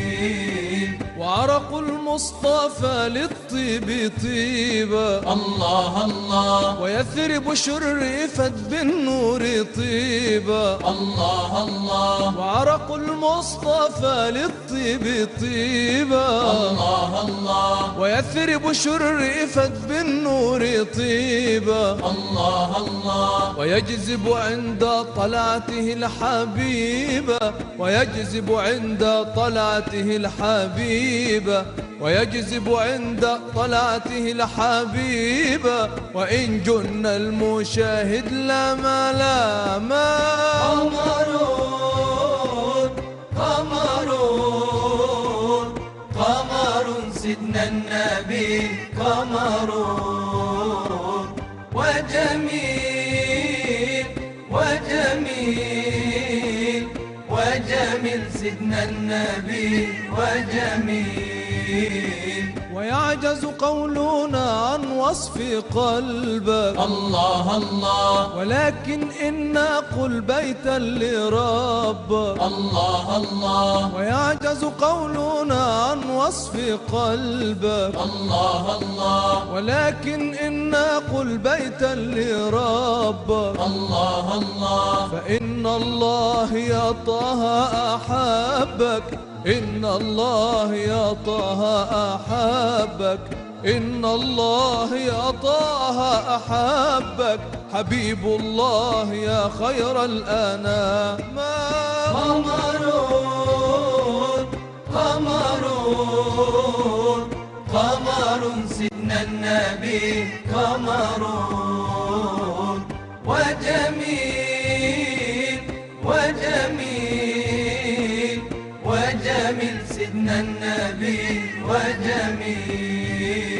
وعرق المصطفى للطيب طيبا الله الله ويثرب شرفت بالنور طيبا الله الله وعرق المصطفى للطيب طيبا الله الله ويثرب شرفت بالنور طيبا الله الله ويجذب عند طلعته الحبيبة ويجذب عند طلعته الحبيبة ويجذب عند طلعته الحبيبة وإن جن المشاهد لما قمر سيدنا النبي قمر وجميل سيدنا النبي وجميل ويعجز قولنا عن وصف قلبك الله الله ولكن إنا قل بيتا لربك الله الله ويعجز قولنا عن وصف قلبك الله الله ولكن إنا قل بيتا لربك الله الله فإن الله يا طه أحبك إن الله يا طه أحبك إن الله يا طه أحبك حبيب الله يا خير الأنام قمر سيدنا النبي قمر وجميل سيدنا النبي وجميل